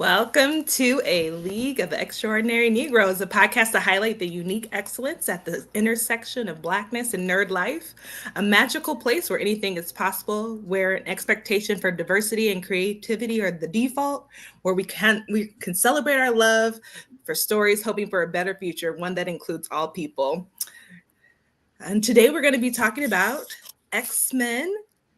Welcome to A League of Extraordinary Negroes, a podcast to highlight the unique excellence at the intersection of Blackness and nerd life, a magical place where anything is possible, where an expectation for diversity and creativity are the default, where we can celebrate our love for stories, hoping for a better future, one that includes all people. And today we're going to be talking about X-Men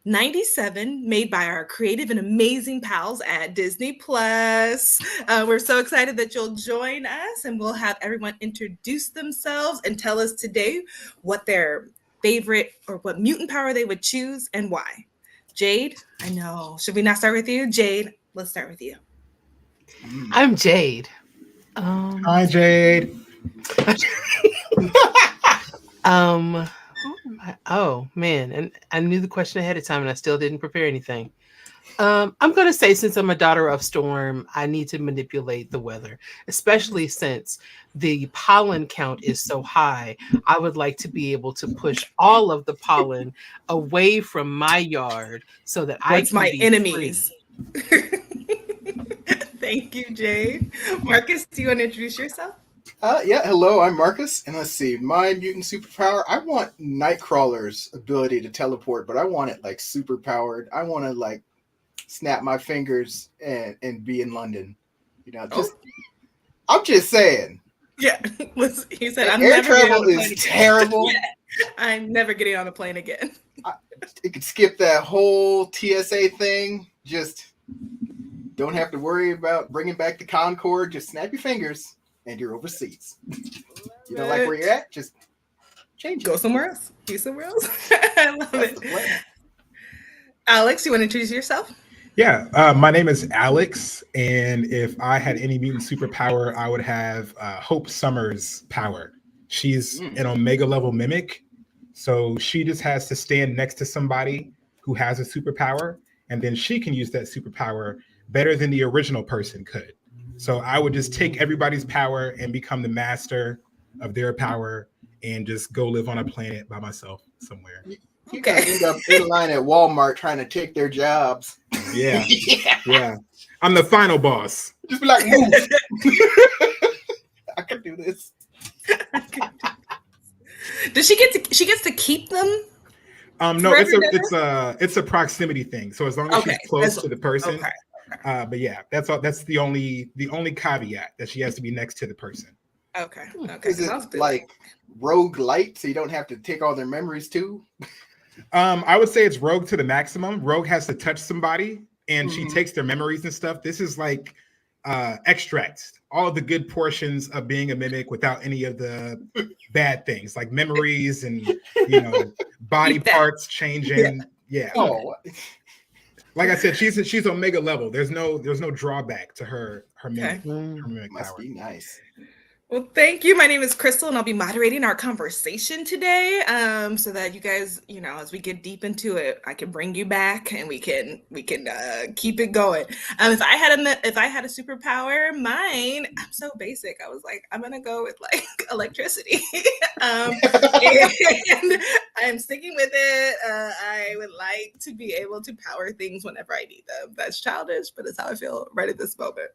97, made by our creative and amazing pals at Disney Plus. We're so excited that you'll join us, and we'll have everyone introduce themselves and tell us today what their favorite or what mutant power they would choose and why. Jade, I know. Should we not start with you? Jade, let's start with you. I'm Jade. Hi, Jade. um, oh man, and I knew the question ahead of time, and I still didn't prepare anything. I'm gonna say since I'm a daughter of storm, I need to manipulate the weather, especially since the pollen count is so high. I would like to be able to push all of the pollen away from my yard so that I What's can my be enemies? free. Thank you, Jade. Marcus, do you want to introduce yourself? Hello, I'm Marcus, and let's see, my mutant superpower, I want Nightcrawler's ability to teleport, but I want it, like, super powered. I want to, like, snap my fingers and be in London. I'm just saying. Yeah, he said, I'm Air never getting travel on the plane is again. terrible. Yeah, I'm never getting on a plane again. You could skip that whole TSA thing. Just don't have to worry about bringing back the Concorde. Just snap your fingers, and you're overseas. You don't like where you're at? Just change it. Go somewhere else. Be somewhere else. I love That's it. the plan. Alex, you want to introduce yourself? Yeah, my name is Alex, and if I had any mutant superpower, I would have Hope Summers' power. She's an Omega level mimic, so she just has to stand next to somebody who has a superpower, and then she can use that superpower better than the original person could. So I would just take everybody's power and become the master of their power and just go live on a planet by myself somewhere. You're gonna end up in line at Walmart trying to take their jobs. Yeah. Yeah. I'm the final boss. Just be like, move. I can do this. Does she get to? She gets to keep them? No, Forever it's a proximity thing. So as long as she's close to the person. Okay. But yeah, that's all. That's the only caveat that she has to be next to the person. Okay. Okay. Is it like rogue light, so you don't have to take all their memories too? I would say it's rogue to the maximum. Rogue has to touch somebody, and she takes their memories and stuff. This is like extracts all of the good portions of being a mimic without any of the bad things, like memories and body parts changing. Yeah. Oh. Like I said, she's Omega level. There's no drawback to her mimic, her mimic Must power. be nice. Well, thank you. My name is Crystal, and I'll be moderating our conversation today. So that you guys, as we get deep into it, I can bring you back, and we can keep it going. If I had a superpower, mine, I'm so basic. I was like, I'm gonna go with like electricity, and I'm sticking with it. I would like to be able to power things whenever I need them. That's childish, but it's how I feel right at this moment.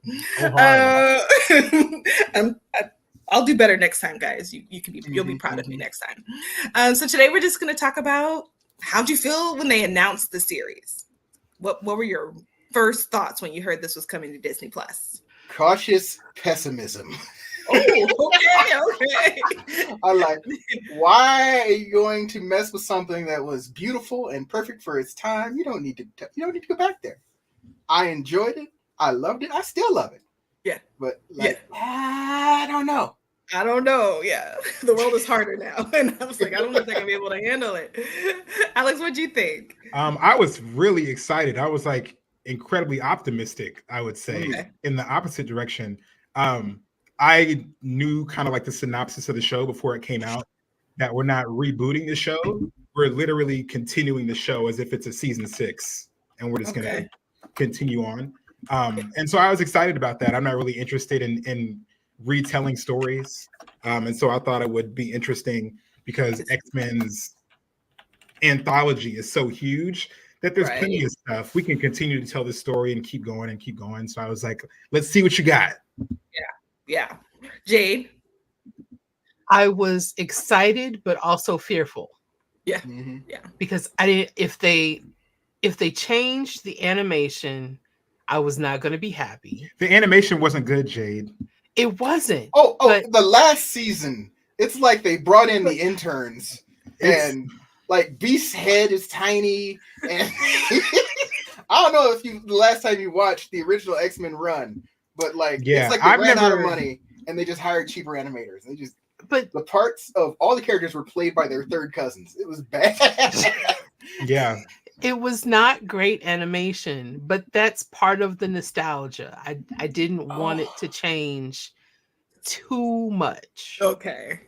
I'll do better next time, guys. You'll be proud of me next time. So today we're just going to talk about how'd you feel when they announced the series? What were your first thoughts when you heard this was coming to Disney Plus? Cautious pessimism. Oh, okay. I like. Why are you going to mess with something that was beautiful and perfect for its time? You don't need to go back there. I enjoyed it. I loved it. I still love it. Yeah, but I don't know. Yeah, the world is harder now, and I was like, I don't know if they're gonna be able to handle it. Alex, what'd you think? I was really excited. I was like incredibly optimistic, I would say, in the opposite direction. I knew kind of like the synopsis of the show before it came out, that we're not rebooting the show. We're literally continuing the show as if it's a season 6, and we're just gonna continue on. And so I was excited about that. I'm not really interested in retelling stories. And so I thought it would be interesting because X-Men's anthology is so huge that there's plenty of stuff. We can continue to tell this story and keep going and keep going. So I was like, let's see what you got. Yeah. Jade. I was excited, but also fearful. Yeah. Because I didn't. If they changed the animation, I was not going to be happy. The animation wasn't good, Jade. It wasn't. But the last season, it's like they brought in the interns, and like Beast's head is tiny, and I don't know if the last time you watched the original X-Men run, but like it's like they ran out of money and they just hired cheaper animators. But the parts of all the characters were played by their third cousins. It was bad. Yeah. It was not great animation, but that's part of the nostalgia. I didn't want it to change too much. Okay.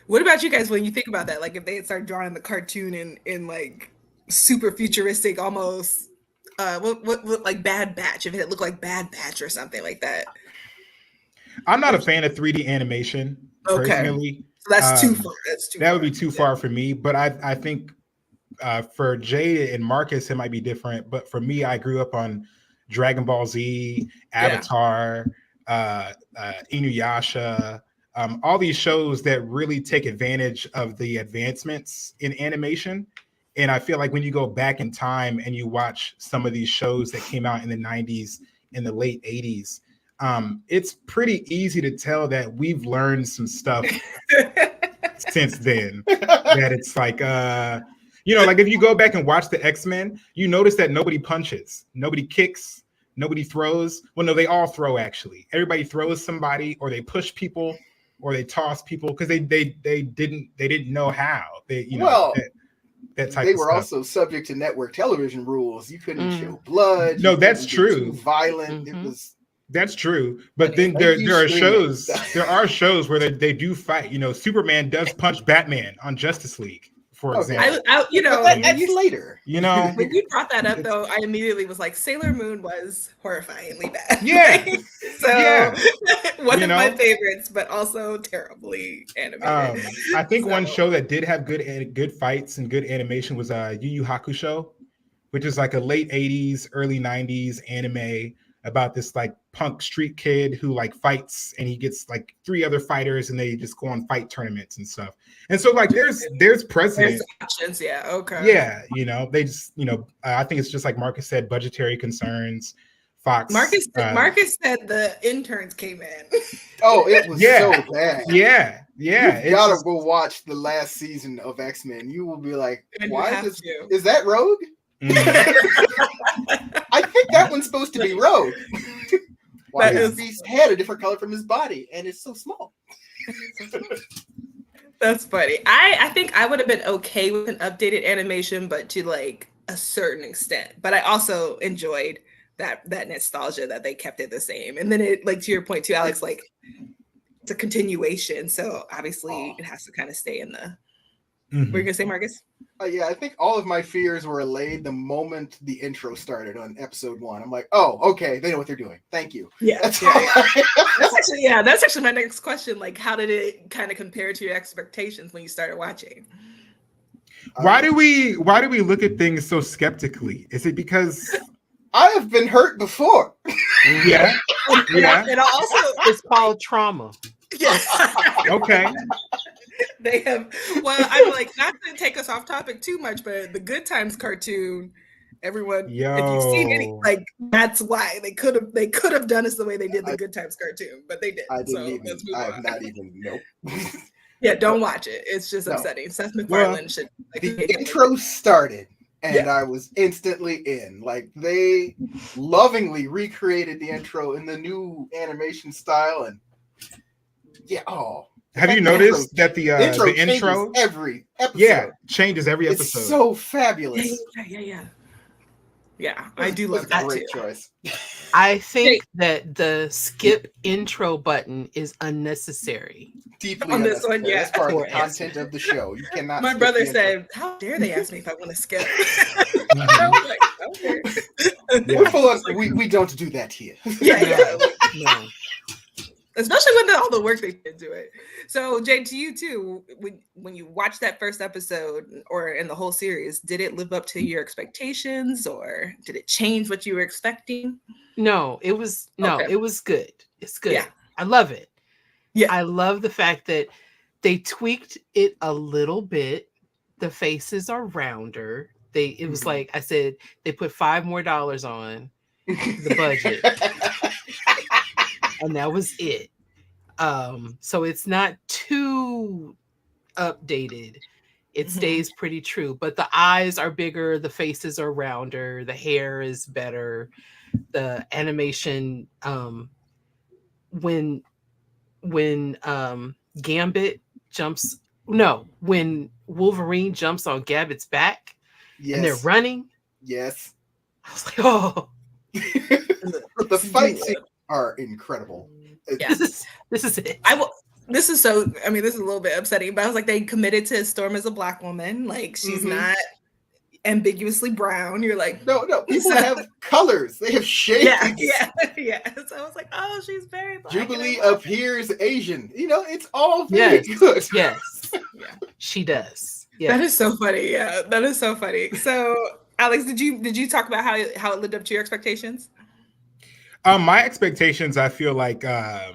What about you guys when you think about that? Like if they had started drawing the cartoon in like super futuristic, almost what like Bad Batch, if it looked like Bad Batch or something like that. I'm not a fan of 3D animation personally. So that's too far. That would be too far for me. But I think for Jay and Marcus, it might be different. But for me, I grew up on Dragon Ball Z, Avatar, Inuyasha, all these shows that really take advantage of the advancements in animation. And I feel like when you go back in time and you watch some of these shows that came out in the 90s, in the late 80s, it's pretty easy to tell that we've learned some stuff since then. That it's like, like if you go back and watch the X-Men, you notice that nobody punches, nobody kicks, nobody throws. Well, no, they all throw actually. Everybody throws somebody, or they push people, or they toss people because they didn't know how. That type they of were stuff. Also subject to network television rules. You couldn't show blood. No, that's true. Too violent. It was. That's true, but then there are shows. There are shows where they do fight. Superman does punch Batman on Justice League, for example. That's later. When you brought that up, though, I immediately was like, Sailor Moon was horrifyingly bad. Yeah. One of my favorites, but also terribly animated. I think one show that did have good fights and good animation was Yu Yu Hakusho, which is like a late 80s, early 90s anime about this like punk street kid who like fights, and he gets like 3 other fighters, and they just go on fight tournaments and stuff. And so like there's precedent. There's options, okay. Yeah, they just I think it's just like Marcus said, budgetary concerns. Fox. Marcus said the interns came in. Oh, it was so bad. Yeah. You gotta go watch the last season of X-Men. You will be like, why is that Rogue? I think that one's supposed to be Rogue. Why is his head a different color from his body, and it's so small? That's funny. I think I would have been okay with an updated animation, but to like a certain extent. But I also enjoyed that nostalgia that they kept it the same. And then it, like to your point too, Alex, like it's a continuation. So obviously it has to kind of stay in the. What were you gonna say, Marcus? Yeah, I think all of my fears were allayed the moment the intro started on episode 1. I'm like, oh, okay, they know what they're doing. Thank you. Yeah, that's actually my next question. Like, how did it kind of compare to your expectations when you started watching? Why do we look at things so skeptically? Is it because I have been hurt before? Yeah. And also, it's called trauma. Yeah. Okay. They have. Well, I'm like, not to take us off topic too much, but the Good Times cartoon, everyone, if you've seen any, like that's why they could have done us the way they did the Good Times cartoon, but they didn't. I have not even. Nope. Yeah, don't watch it. It's just upsetting. Seth MacFarlane should. Like, the intro started, and I was instantly in. Like they lovingly recreated the intro in the new animation style, and have you noticed that the intro every episode? Yeah, changes every episode. It's so fabulous. Yeah, I do love that great too. Choice. I think that the skip intro button is unnecessary. Deeply on this one, That's part of the content of the show. You cannot. My brother said, "How dare they ask me if I want to skip?" I was like, okay. We're full of, we don't do that here. Yeah. No. especially when all the work they did to it. So, Jay, to you too, when you watched that first episode or in the whole series, did it live up to your expectations, or did it change what you were expecting? No, it was good. It's good. Yeah. I love it. Yeah. I love the fact that they tweaked it a little bit. The faces are rounder. It was like I said, they put $5 more on the budget. And that was it. So it's not too updated. It stays pretty true, but the eyes are bigger, the faces are rounder, the hair is better, the animation. When Gambit jumps, when Wolverine jumps on Gambit's back, and they're running. Yes. I was like, oh. The fight scenes are incredible. Yeah. This is it. This is a little bit upsetting, but I was like, they committed to Storm as a Black woman. Like, she's not ambiguously brown. You're like, no, people have colors. They have shades. Yeah. So I was like, oh, she's very Black. Jubilee appears Asian. It's all very good. Yes. She does. Yeah. That is so funny. Yeah, that is so funny. So, Alex, did you talk about how it lived up to your expectations? My expectations, I feel like I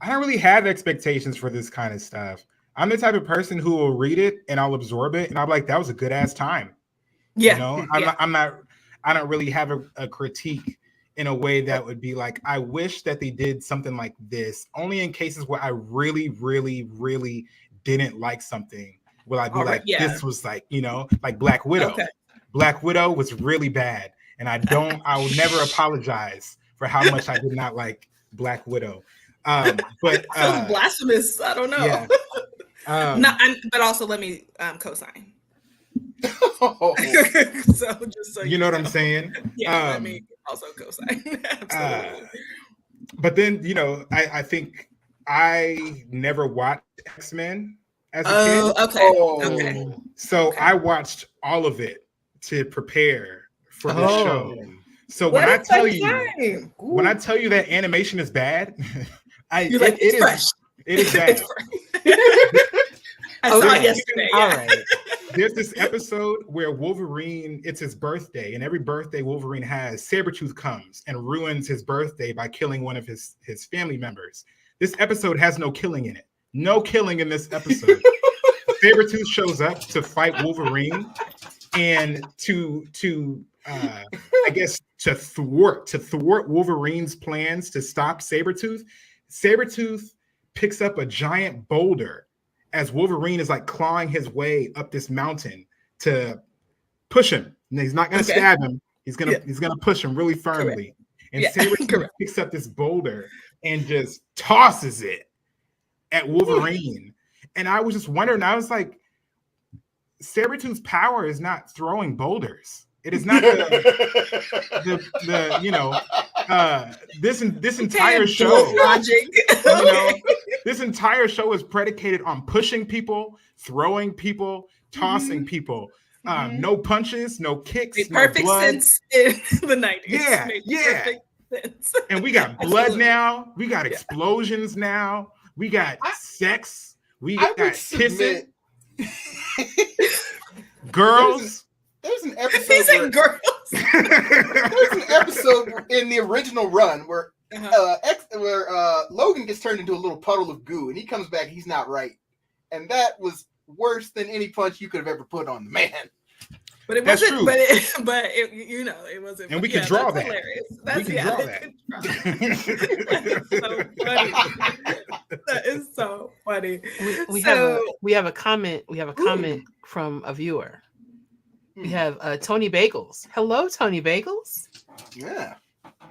don't really have expectations for this kind of stuff. I'm the type of person who will read it and I'll absorb it and I'm like, that was a good ass time. Yeah. I don't really have a critique in a way that would be like, I wish that they did something like this. Only in cases where I really, really, really didn't like something will I be this was like, like Black Widow. Okay. Black Widow was really bad. And I will never apologize for how much I did not like Black Widow. But sounds blasphemous. I don't know. Yeah. But also let me co-sign. So just so you know what I'm saying? Yeah, let me also co-sign. Absolutely. But then, I think I never watched X-Men as a kid. Okay. So I watched all of it to prepare for the show. So when I tell you that animation is bad, it is bad. I saw it yesterday. All right. There's this episode where Wolverine, it's his birthday, and every birthday Wolverine has, Sabretooth comes and ruins his birthday by killing one of his family members. This episode has no killing in it. No killing in this episode. Sabretooth shows up to fight Wolverine and to thwart Wolverine's plans to stop Sabretooth. Sabretooth picks up a giant boulder as Wolverine is like clawing his way up this mountain to push him. And he's not going to stab him. He's going to push him really firmly. And Sabretooth picks up this boulder and just tosses it at Wolverine. And I was just wondering, I was like, Sabretooth's power is not throwing boulders. It is not this entire show. This entire show is predicated on pushing people, throwing people, tossing people. No punches, no kicks, no perfect blood. Sense in the 90s. Yeah. And we got blood now. We got explosions now. We got sex. We got kissing. Girls. There's an episode. There's an episode in the original run where Logan gets turned into a little puddle of goo, and he comes back. He's not right, and that was worse than any punch you could have ever put on the man. But it wasn't. True. It wasn't. And we could draw that. Hilarious. We can draw that. That is so funny. We have a comment. We have a comment from a viewer. We have Tony Bagels. Hello, Tony Bagels. Yeah.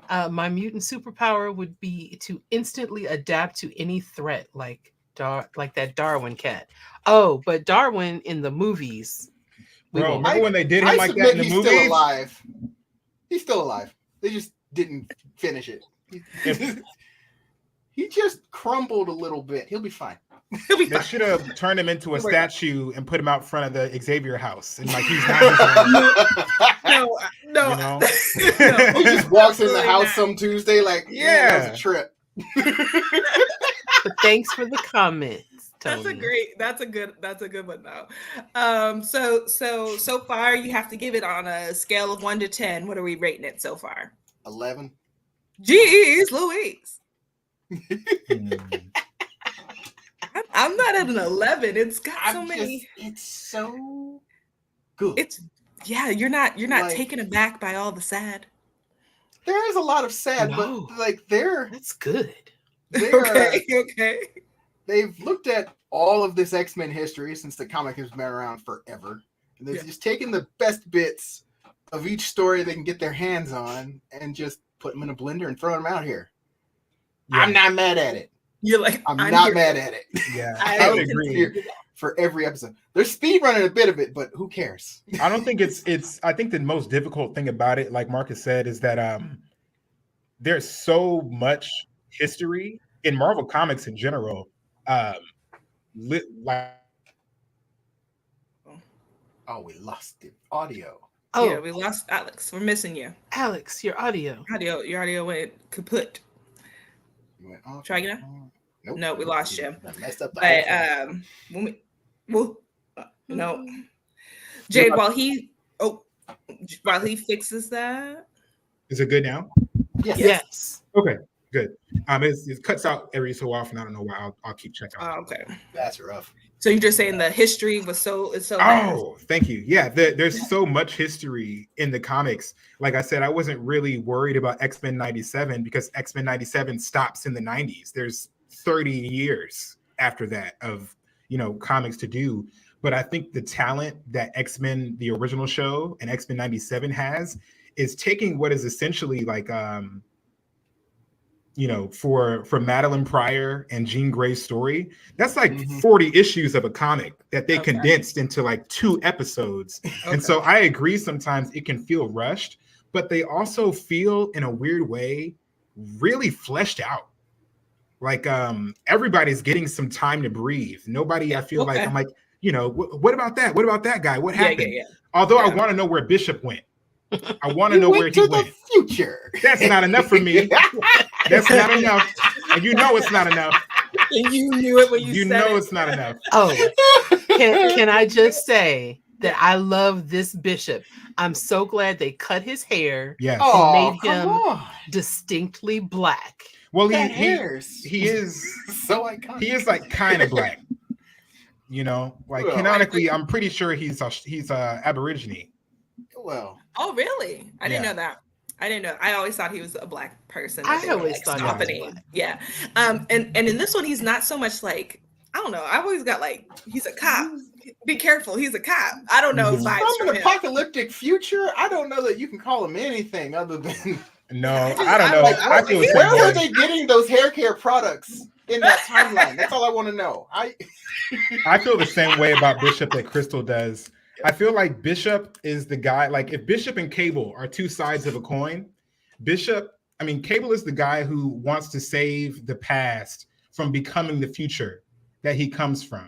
My mutant superpower would be to instantly adapt to any threat, like that Darwin cat. Oh, but Darwin in the movies. Remember when they did him like that in the movies? Still alive. He's still alive. They just didn't finish it. He just crumbled a little bit. He'll be fine. They should have turned him into a statue and put him out front of the Xavier house. And like he's not No. He just walks in the house some Tuesday, like, that was a trip. But thanks for the comments, Tony. That's a good one though. So far you have to give it on a scale of 1 to 10. What are we rating it so far? 11. Jeez Louise. Hmm. I'm not at an 11. It's got so many. It's so good. You're not Like, taken aback by all the sad. There is a lot of sad, No. but like That's good. Okay. They've looked at all of this X-Men history since the comic has been around forever. And they've just taken the best bits of each story they can get their hands on and just put them in a blender and throw them out here. Yeah. I'm not mad at it. You're like, I'm not mad at it. Yeah, I I would would agree. Here for every episode. They're speed running a bit of it, but who cares? I don't think it's. I think the most difficult thing about it, like Marcus said, is that there's so much history in Marvel Comics in general. Like Oh, we lost the audio. Oh, Yeah, we lost Alex. We're missing you. Alex, your audio. Your audio went kaput. You went off. Try again? Nope. No, we lost you. I messed up the But whole thing. no. Jade, while he fixes that. is it good now? Yes. Okay, good. It cuts out every so often. I don't know why. I'll keep checking. Oh, okay. That's rough. So you're just saying the history was so Oh, thank you. Yeah, there's so much history in the comics. Like I said, I wasn't really worried about X-Men 97 because X-Men 97 stops in the 90s. There's 30 years after that of, comics to do. But I think the talent that X-Men, the original show, and X-Men 97 has is taking what is essentially like for Madeline Pryor and Jean Grey's story, that's like 40 issues of a comic that they condensed into like 2 episodes. Okay. And so I agree sometimes it can feel rushed, but they also feel in a weird way really fleshed out. Like everybody's getting some time to breathe. Nobody, I feel like, I'm like, what about that? What about that guy? What happened? Yeah. Although I want to know where Bishop went. I want to know where he went. The future. That's not enough for me. That's not enough. And it's not enough. And you knew it when you said it. It's not enough. Oh, can I just say that I love this Bishop? I'm so glad they cut his hair. Yes. And made him distinctly black. Well, he is so iconic. He is like kind of black. Canonically, I'm pretty sure he's Aborigine. Well. Oh, really? I didn't know that. I didn't know. I always thought he was a black person. I always thought he was. Yeah. And in this one, he's not so much like, I don't know. I've always got like, he's a cop. Be careful. He's a cop. I don't know. From an apocalyptic future, I don't know that you can call him anything other than. No, I don't know. I feel where were they getting those hair care products in that timeline? That's all I want to know. I feel the same way about Bishop that Crystal does. I feel like Bishop is the guy, like if Bishop and Cable are 2 sides of a coin, Cable is the guy who wants to save the past from becoming the future that he comes from.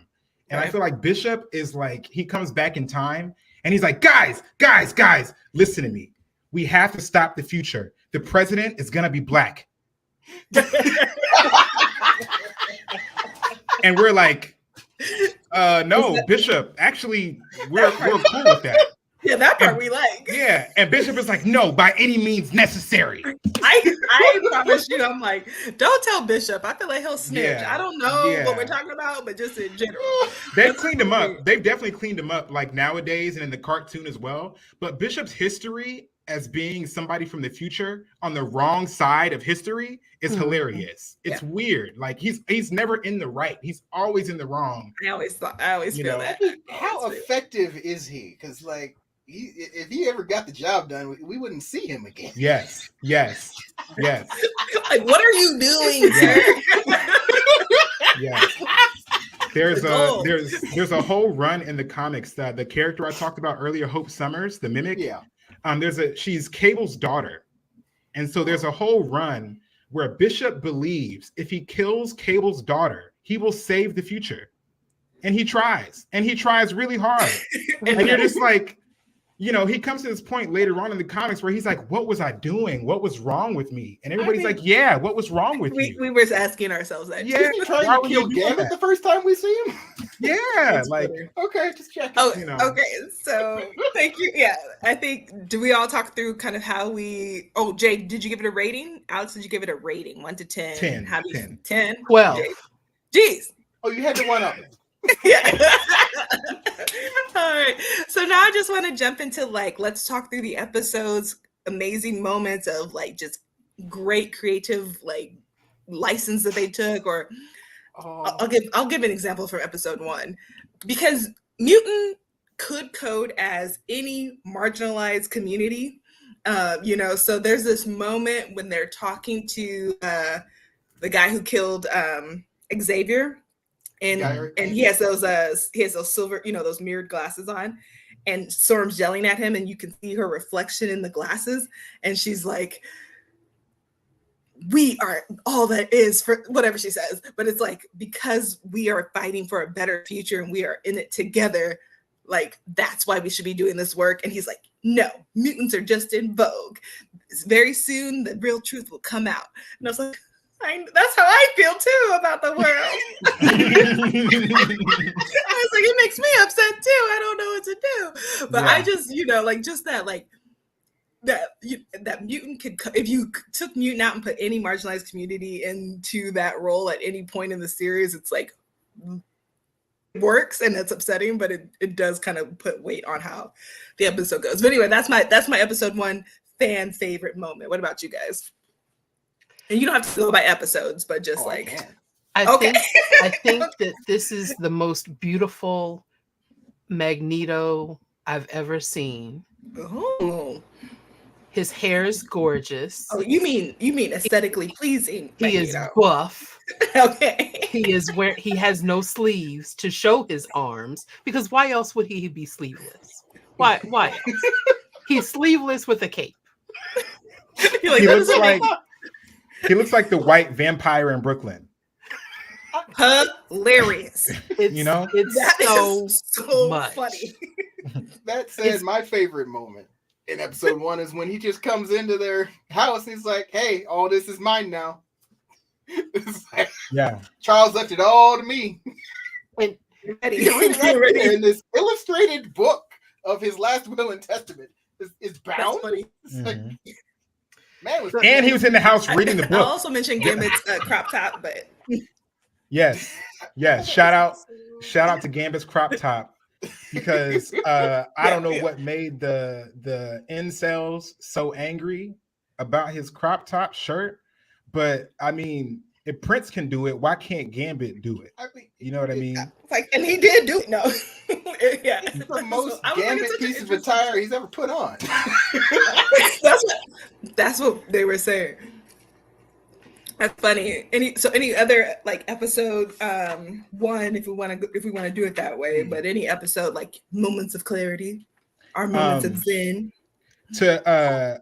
And I feel like Bishop is like, he comes back in time and he's like, guys, listen to me. We have to stop the future. The president is going to be black. And we're like, no, Bishop, actually, we're cool with that. Yeah, that part we like. Yeah, and Bishop is like, no, by any means necessary. I promise you, I'm like, don't tell Bishop. I feel like he'll snitch. Yeah, I don't know what we're talking about, but just in general. They've cleaned him up. They've definitely cleaned him up like nowadays and in the cartoon as well. But Bishop's history as being somebody from the future on the wrong side of history is hilarious. It's weird. Like he's never in the right. He's always in the wrong. I always feel that. How effective is he? Because like if he ever got the job done, we wouldn't see him again. Yes. Like, what are you doing, sir? Yes. There's a whole run in the comics that the character I talked about earlier, Hope Summers, the mimic. Yeah. She's Cable's daughter. And so there's a whole run where Bishop believes if he kills Cable's daughter, he will save the future. And he tries really hard. And you're just like, he comes to this point later on in the comics where he's like, what was I doing? What was wrong with me? And everybody's like, yeah, what was wrong with you? We were asking ourselves that. Yeah, trying to kill Gambit the first time we see him. Yeah, like okay, just check. Oh, okay. So thank you. Yeah, I think. Do we all talk through kind of how we? Oh, Jay, did you give it a rating? Alex, did you give it a rating? 1 to 10. 10. How do you? 10. 10. 12. Jeez. Oh, you had to one up. Yeah. All right. So now I just want to jump into let's talk through the episode's amazing moments of just great creative license that they took. Or I'll give an example from episode 1, because mutant could code as any marginalized community. So there's this moment when they're talking to the guy who killed Xavier. And he has those silver, those mirrored glasses on, and Storm's yelling at him, and you can see her reflection in the glasses, and she's like, "We are all that is," for whatever she says, but it's because we are fighting for a better future and we are in it together, that's why we should be doing this work. And he's like, "No, mutants are just in vogue. Very soon the real truth will come out." And I was like, that's how I feel too about the world. I was like, it makes me upset too. I don't know what to do. But I just, just that mutant could, if you took mutant out and put any marginalized community into that role at any point in the series, it's it works, and it's upsetting, but it does kind of put weight on how the episode goes. But anyway, that's my episode 1 fan favorite moment. What about you guys? And you don't have to go by episodes, but just I think that this is the most beautiful Magneto I've ever seen. Oh, his hair is gorgeous. Oh, you mean aesthetically pleasing? He is buff. Okay. He has no sleeves to show his arms, because why else would he be sleeveless? Why else? He's sleeveless with a cape. He looks like the white vampire in Brooklyn. Hilarious. It's so much. Funny. That said, my favorite moment in episode 1 is when he just comes into their house and he's like, "Hey, all this is mine now." It's Charles left it all to me. And in this illustrated book of his last will and testament is bound. Man, and he was in the house reading the book. I'll also mention Gambit's crop top, but yes. Shout out to Gambit's crop top, because I don't know what made the incels so angry about his crop top shirt, but I mean, if Prince can do it, why can't Gambit do it? You know what I mean? And he did do it. No, it's the most Gambit piece of attire he's ever put on. That's what they were saying. That's funny. Any other episode 1, if we want to do it that way, but any episode moments of clarity, our moments of zen. To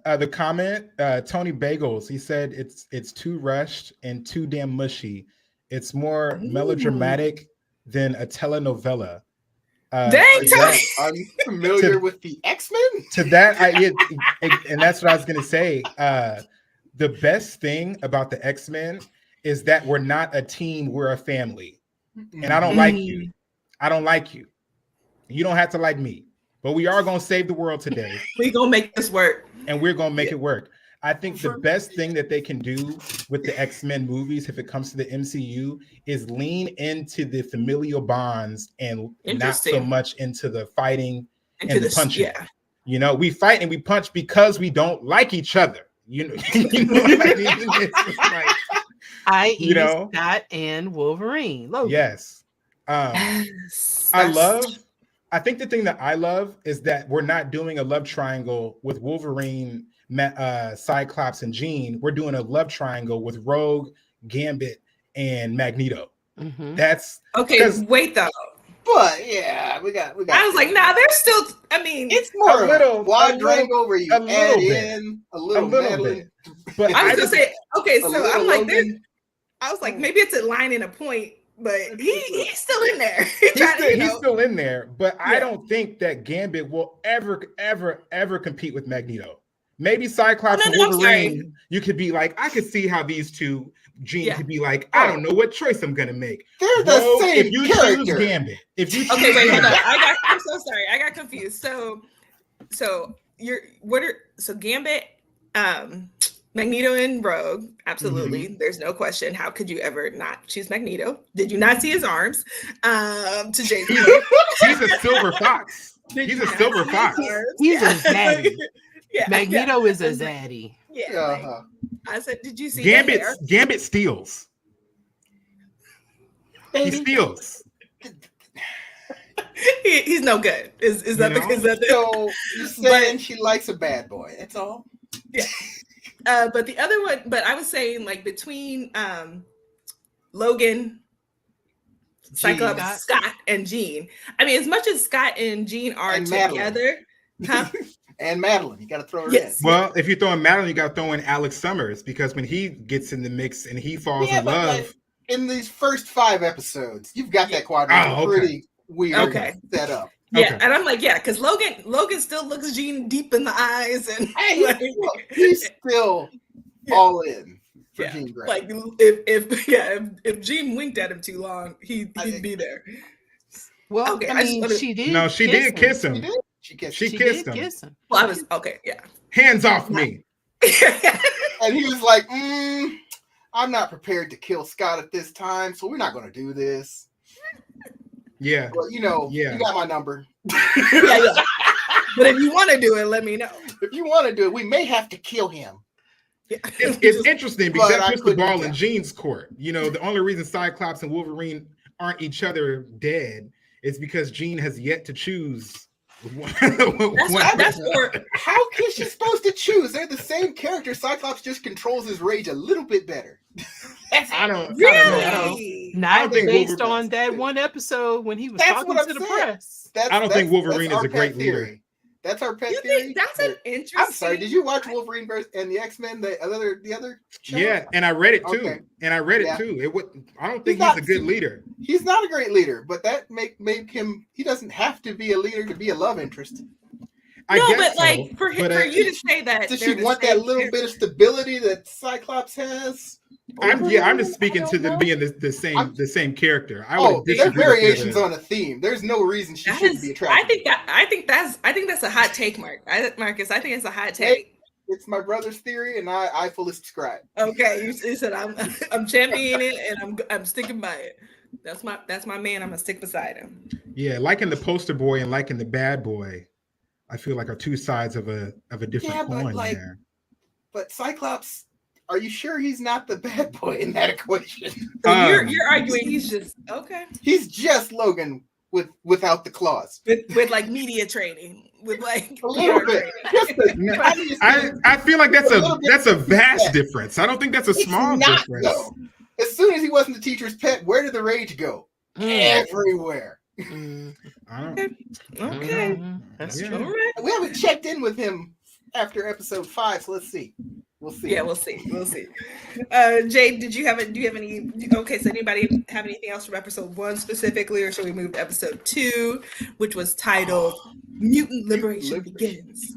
the comment, Tony Bagels, he said it's too rushed and too damn mushy. It's more melodramatic than a telenovela. Dang, Tony! Are you familiar with the X-Men? To that, and that's what I was gonna say. The best thing about the X-Men is that we're not a team; we're a family. And I don't like you. I don't like you. You don't have to like me. But we are going to save the world today. We're going to make this work. And we're going to make it work. I think the best thing that they can do with the X-Men movies, if it comes to the MCU, is lean into the familial bonds and not so much into the fighting and the punching. Yeah. We fight and we punch because we don't like each other. You know what I mean? I.e. Scott and Wolverine. Logan. Yes. I think the thing that I love is that we're not doing a love triangle with Wolverine, Cyclops, and Jean. We're doing a love triangle with Rogue, Gambit, and Magneto. Mm-hmm. That's okay. Wait though, but yeah, we got. I was like, nah, there's still. I mean, it's more a little quadrangle where you add in a little bit. But I was gonna say, okay, so I'm like, I was like, maybe it's a line in a point but he's still in there. He's still in there, but I Yeah. don't think that Gambit will ever compete with Magneto. Maybe Cyclops and I'm Wolverine, you could be like, I could see how these two, Jean could be like, I don't know what choice I'm gonna make. They're Bro, the same if you character. choose Gambit, if you choose Okay, wait, hold on. Gambit, I'm so sorry. I got confused. So Gambit, Magneto and Rogue, absolutely. There's no question. How could you ever not choose Magneto? Did you not see his arms? To Jay's point. he's a silver fox. He's a silver fox. He's a zaddy. Yeah, Magneto is a zaddy. Yeah. Uh-huh. I said, did you see the hair? Gambit steals. He steals. He's no good. Is that the So you're saying she likes a bad boy? That's all. Yeah. But the other one, but I was saying like between Logan, Cyclops, Scott, and Jean. I mean, as much as Scott and Jean are And together, huh? And Madeline, you got to throw her Yes. in. Well, if you're throwing Madeline, you got to throw in Alex Summers, because when he gets in the mix and he falls in but love, like, in these first 5 episodes, you've got that quadrant pretty weird set up. Yeah, Okay. and I'm like, yeah, because Logan still looks Jean deep in the eyes, and He's still all in for Jean Grey. Like if Jean winked at him too long, he'd be there. Well, I mean, she did. No, she did kiss him. She kissed She kissed him. Well, I was okay. Yeah. Hands off me. And he was like, I'm not prepared to kill Scott at this time, so we're not going to do this. Yeah. Well, you got my number. yeah. But if you want to do it, let me know. If you want to do it, we may have to kill him. Yeah. It's interesting because that puts the ball in couldn't Jean's court. You know, the only reason Cyclops and Wolverine aren't each other dead is because Jean has yet to choose. That's how is she supposed to choose? They're the same character. Cyclops just controls his rage a little bit better. I don't know. Not think based on that one episode when he was talking to the press. I don't think Wolverine is a great leader. That's our pet You theory. think that's an interesting? I'm sorry. Did you watch Wolverine and the X-Men? The other show? Yeah, and I read it too. Okay. And I read it too. I don't think he's a good leader. He's not a great leader, but that made him. He doesn't have to be a leader to be a love interest. Like for you to say that, does she want that little bit of stability that Cyclops has? I'm just speaking to them being the same character. There's variations on a theme. There's no reason she shouldn't be attracted. I think that's a hot take, Marcus. I think it's a hot take. It's my brother's theory, and I fully subscribe. Okay, you said I'm championing it, and I'm sticking by it. That's my man. I'm gonna stick beside him. Yeah, like in the poster boy and like in the bad boy, I feel like are two sides of a different coin there. But Cyclops, are you sure he's not the bad boy in that equation? So you're arguing he's just okay. He's just Logan without the claws. With like media training. With like a little bit. I feel like that's a vast difference. I don't think that's a small difference. Though. As soon as he wasn't the teacher's pet, where did the rage go? Everywhere. Okay. That's Yeah. true. Right. We haven't checked in with him after episode 5, so let's see. We'll see. Yeah, we'll see. Jade, do you have any? Okay, so anybody have anything else from episode 1 specifically, or should we move to episode 2, which was titled "Mutant Liberation Begins"?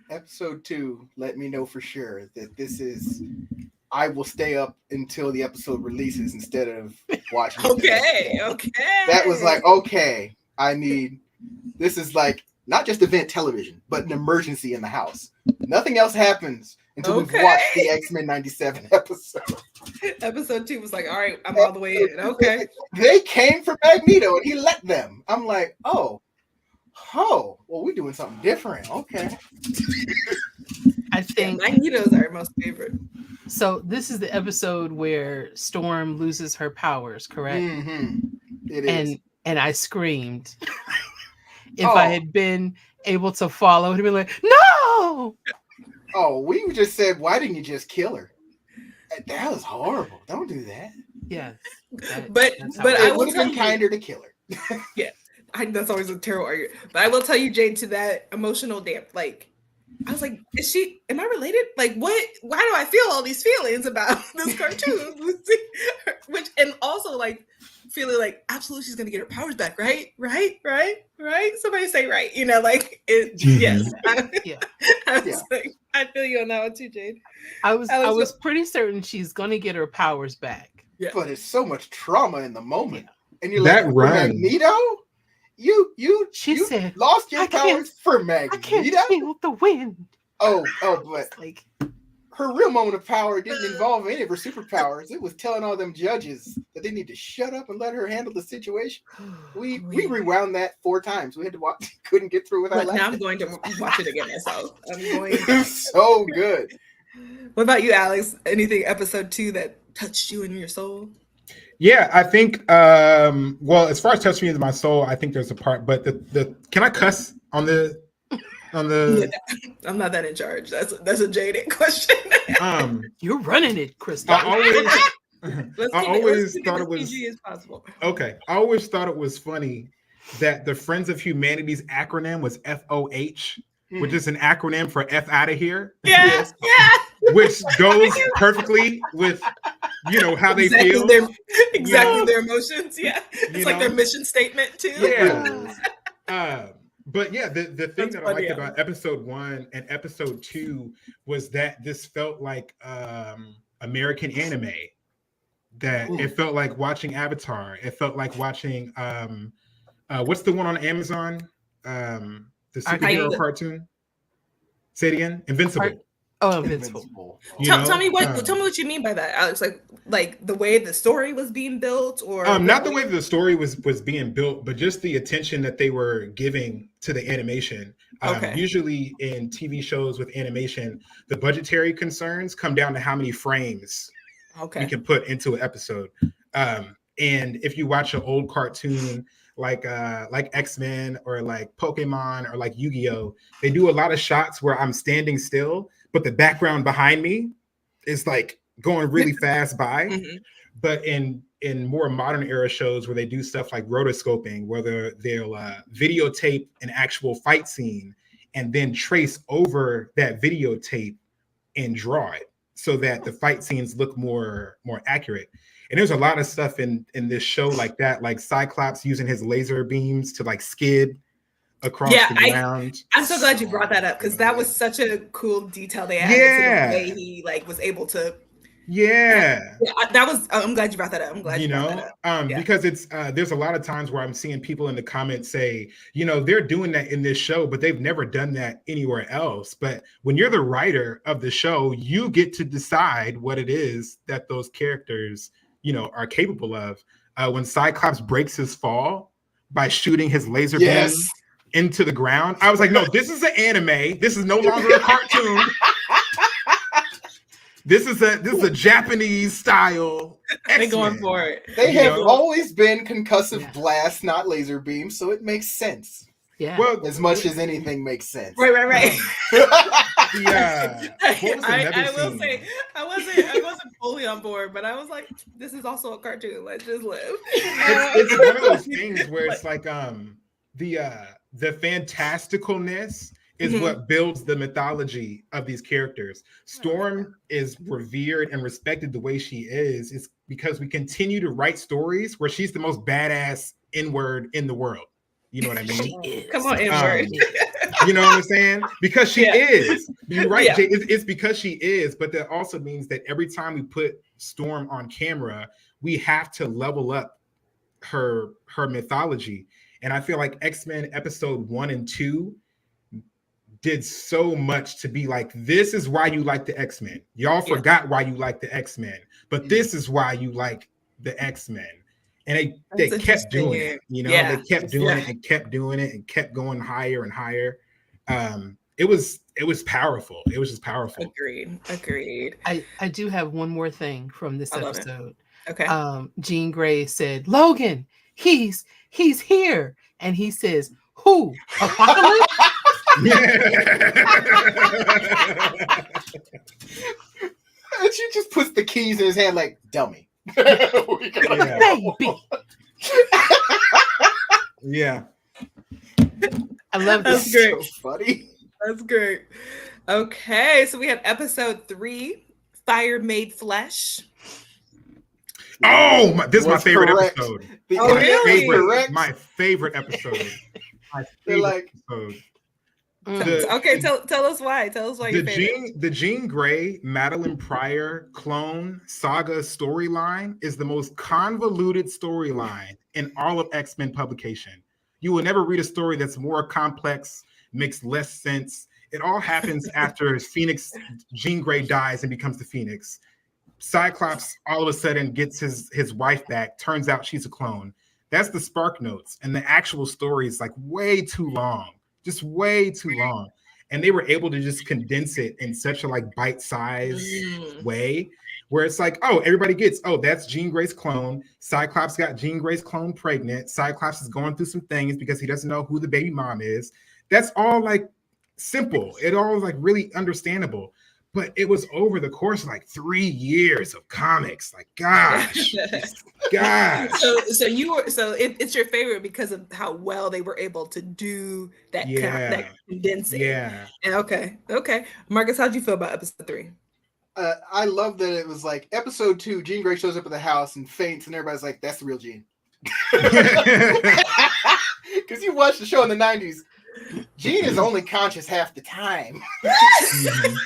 Episode 2 let me know for sure that this is. I will stay up until the episode releases instead of watching. Okay. That was like, okay, this is like not just event television, but an emergency in the house. Nothing else happens until we've watched the X-Men 97 episode. Episode 2 was like, all right, I'm all the way in. Okay. They came for Magneto and he let them. I'm like, well, we're doing something different. Okay. I think Magneto's our most favorite. So this is the episode where Storm loses her powers, correct? Mm-hmm. It is. And I screamed. If I had been able to follow, it'd be like, no. Oh, we just said, why didn't you just kill her? That was horrible. Don't do that. Yes. But I would have been kinder to kill her. Yeah. That's always a terrible argument. But I will tell you, Jade, to that emotional damp, like I was like, am I related? Like, what? Why do I feel all these feelings about this cartoon? Which, and also like feeling like, absolutely, she's gonna get her powers back, right? Somebody say right. Like it. Yes. Yeah. I was like, I feel you on that one too, Jade. I was pretty certain she's gonna get her powers back. Yeah. But it's so much trauma in the moment, and you're That like, run. Magneto. You said, lost your "I can't- powers for I can't Magneto. feel the wind. But Like, her real moment of power didn't involve any of her superpowers. It was telling all them judges that they need to shut up and let her handle the situation. We rewound that 4 times. We had to watch. Couldn't get through without laughing. Now I'm going to watch it again myself. It was so good. What about you, Alex? Anything episode 2 that touched you in your soul? Yeah, I think. Well, as far as touching me in my soul, I think there's a part. But the can I cuss on the? I'm not that in charge. That's a jaded question. you're running it, Crystal. I Let's always keep thought as it was PG as possible. okay. I always thought it was funny that the Friends of Humanity's acronym was FOH, which is an acronym for F out of here. Yeah. Which goes perfectly with how they feel. Their emotions. Yeah, it's like their mission statement too. Yeah. But yeah, the thing That's that I liked funny, about episode 1 and episode 2 was that this felt like American anime. That it felt like watching Avatar. It felt like watching what's the one on Amazon? The superhero cartoon. Say it again. Invincible. Invincible. Tell me what you mean by that, Alex. Like the way the story was being built, or not the way the story was being built, but just the attention that they were giving to the animation. Usually in TV shows with animation, the budgetary concerns come down to how many frames you can put into an episode. And if you watch an old cartoon like X-Men or like Pokemon or like Yu-Gi-Oh, they do a lot of shots where I'm standing still, but the background behind me is like going really fast by. Mm-hmm. But in more modern era shows where they do stuff like rotoscoping, where they'll videotape an actual fight scene and then trace over that videotape and draw it so that the fight scenes look more accurate. And there's a lot of stuff in this show like that, like Cyclops using his laser beams to like skid across the ground. I'm so glad you brought that up because that was such a cool detail they added to the way he like was able to. I'm glad you brought that up. I'm glad you brought that up. Because it's there's a lot of times where I'm seeing people in the comments say, they're doing that in this show, but they've never done that anywhere else. But when you're the writer of the show, you get to decide what it is that those characters, are capable of. When Cyclops breaks his fall by shooting his laser beam into the ground, I was like, no, this is an anime. This is no longer a cartoon. This is a Japanese style. They're going for it. They have always been concussive blasts, not laser beams, so it makes sense. Yeah. Well, as much as anything makes sense. Right. Yeah. I will say I wasn't fully on board, but I was like, this is also a cartoon. Let's just live. It's one of those things where it's like the fantasticalness is what builds the mythology of these characters. Storm is revered and respected the way she is. It's because we continue to write stories where she's the most badass N-word in the world. You know what I mean? Come on, N-word. You know what I'm saying? Because she is. You're right, Jay. It's because she is, but that also means that every time we put Storm on camera, we have to level up her mythology. And I feel like X-Men episode 1 and 2 did so much to be like, this is why you like the X-Men. Y'all forgot why you like the X-Men, but this is why you like the X-Men. And they kept doing it, they kept doing it and kept doing it and kept going higher and higher. It was powerful. It was just powerful. Agreed. I do have one more thing from this episode. Okay. Jean Grey said, Logan, he's here. And he says, who? Apocalypse? And she just puts the keys in his hand like, dummy. Baby. Yeah. I love this. That's great. So funny. That's great. Okay, so we have episode 3, Fire Made Flesh. Oh, this is my Was favorite correct. episode. The Oh, My internet was really? favorite, correct. my favorite episode. My They're favorite like, episode. Mm. Okay, tell us why. Tell us why The your favorite. Jean Grey, Madeline Pryor clone saga storyline is the most convoluted storyline in all of X-Men publication. You will never read a story that's more complex, makes less sense. It all happens after Phoenix, Jean Grey dies and becomes the Phoenix. Cyclops all of a sudden gets his wife back. Turns out she's a clone. That's the spark notes, and the actual story is like way too long, just way too long. And they were able to just condense it in such a like bite-sized way where it's like, oh, everybody gets, oh, that's Jean Grey's clone. Cyclops got Jean Grey's clone pregnant. Cyclops is going through some things because he doesn't know who the baby mom is. That's all like simple. It all was like really understandable. But it was over the course of like 3 years of comics. Like, gosh, gosh. So it's your favorite because of how well they were able to do that, that condensing. Yeah. And okay. Marcus, how'd you feel about episode 3? I love that it was like episode 2, Jean Grey shows up at the house and faints, and everybody's like, that's the real Jean. Because you watched the show in the 90s. Jean is only conscious half the time. Mhm.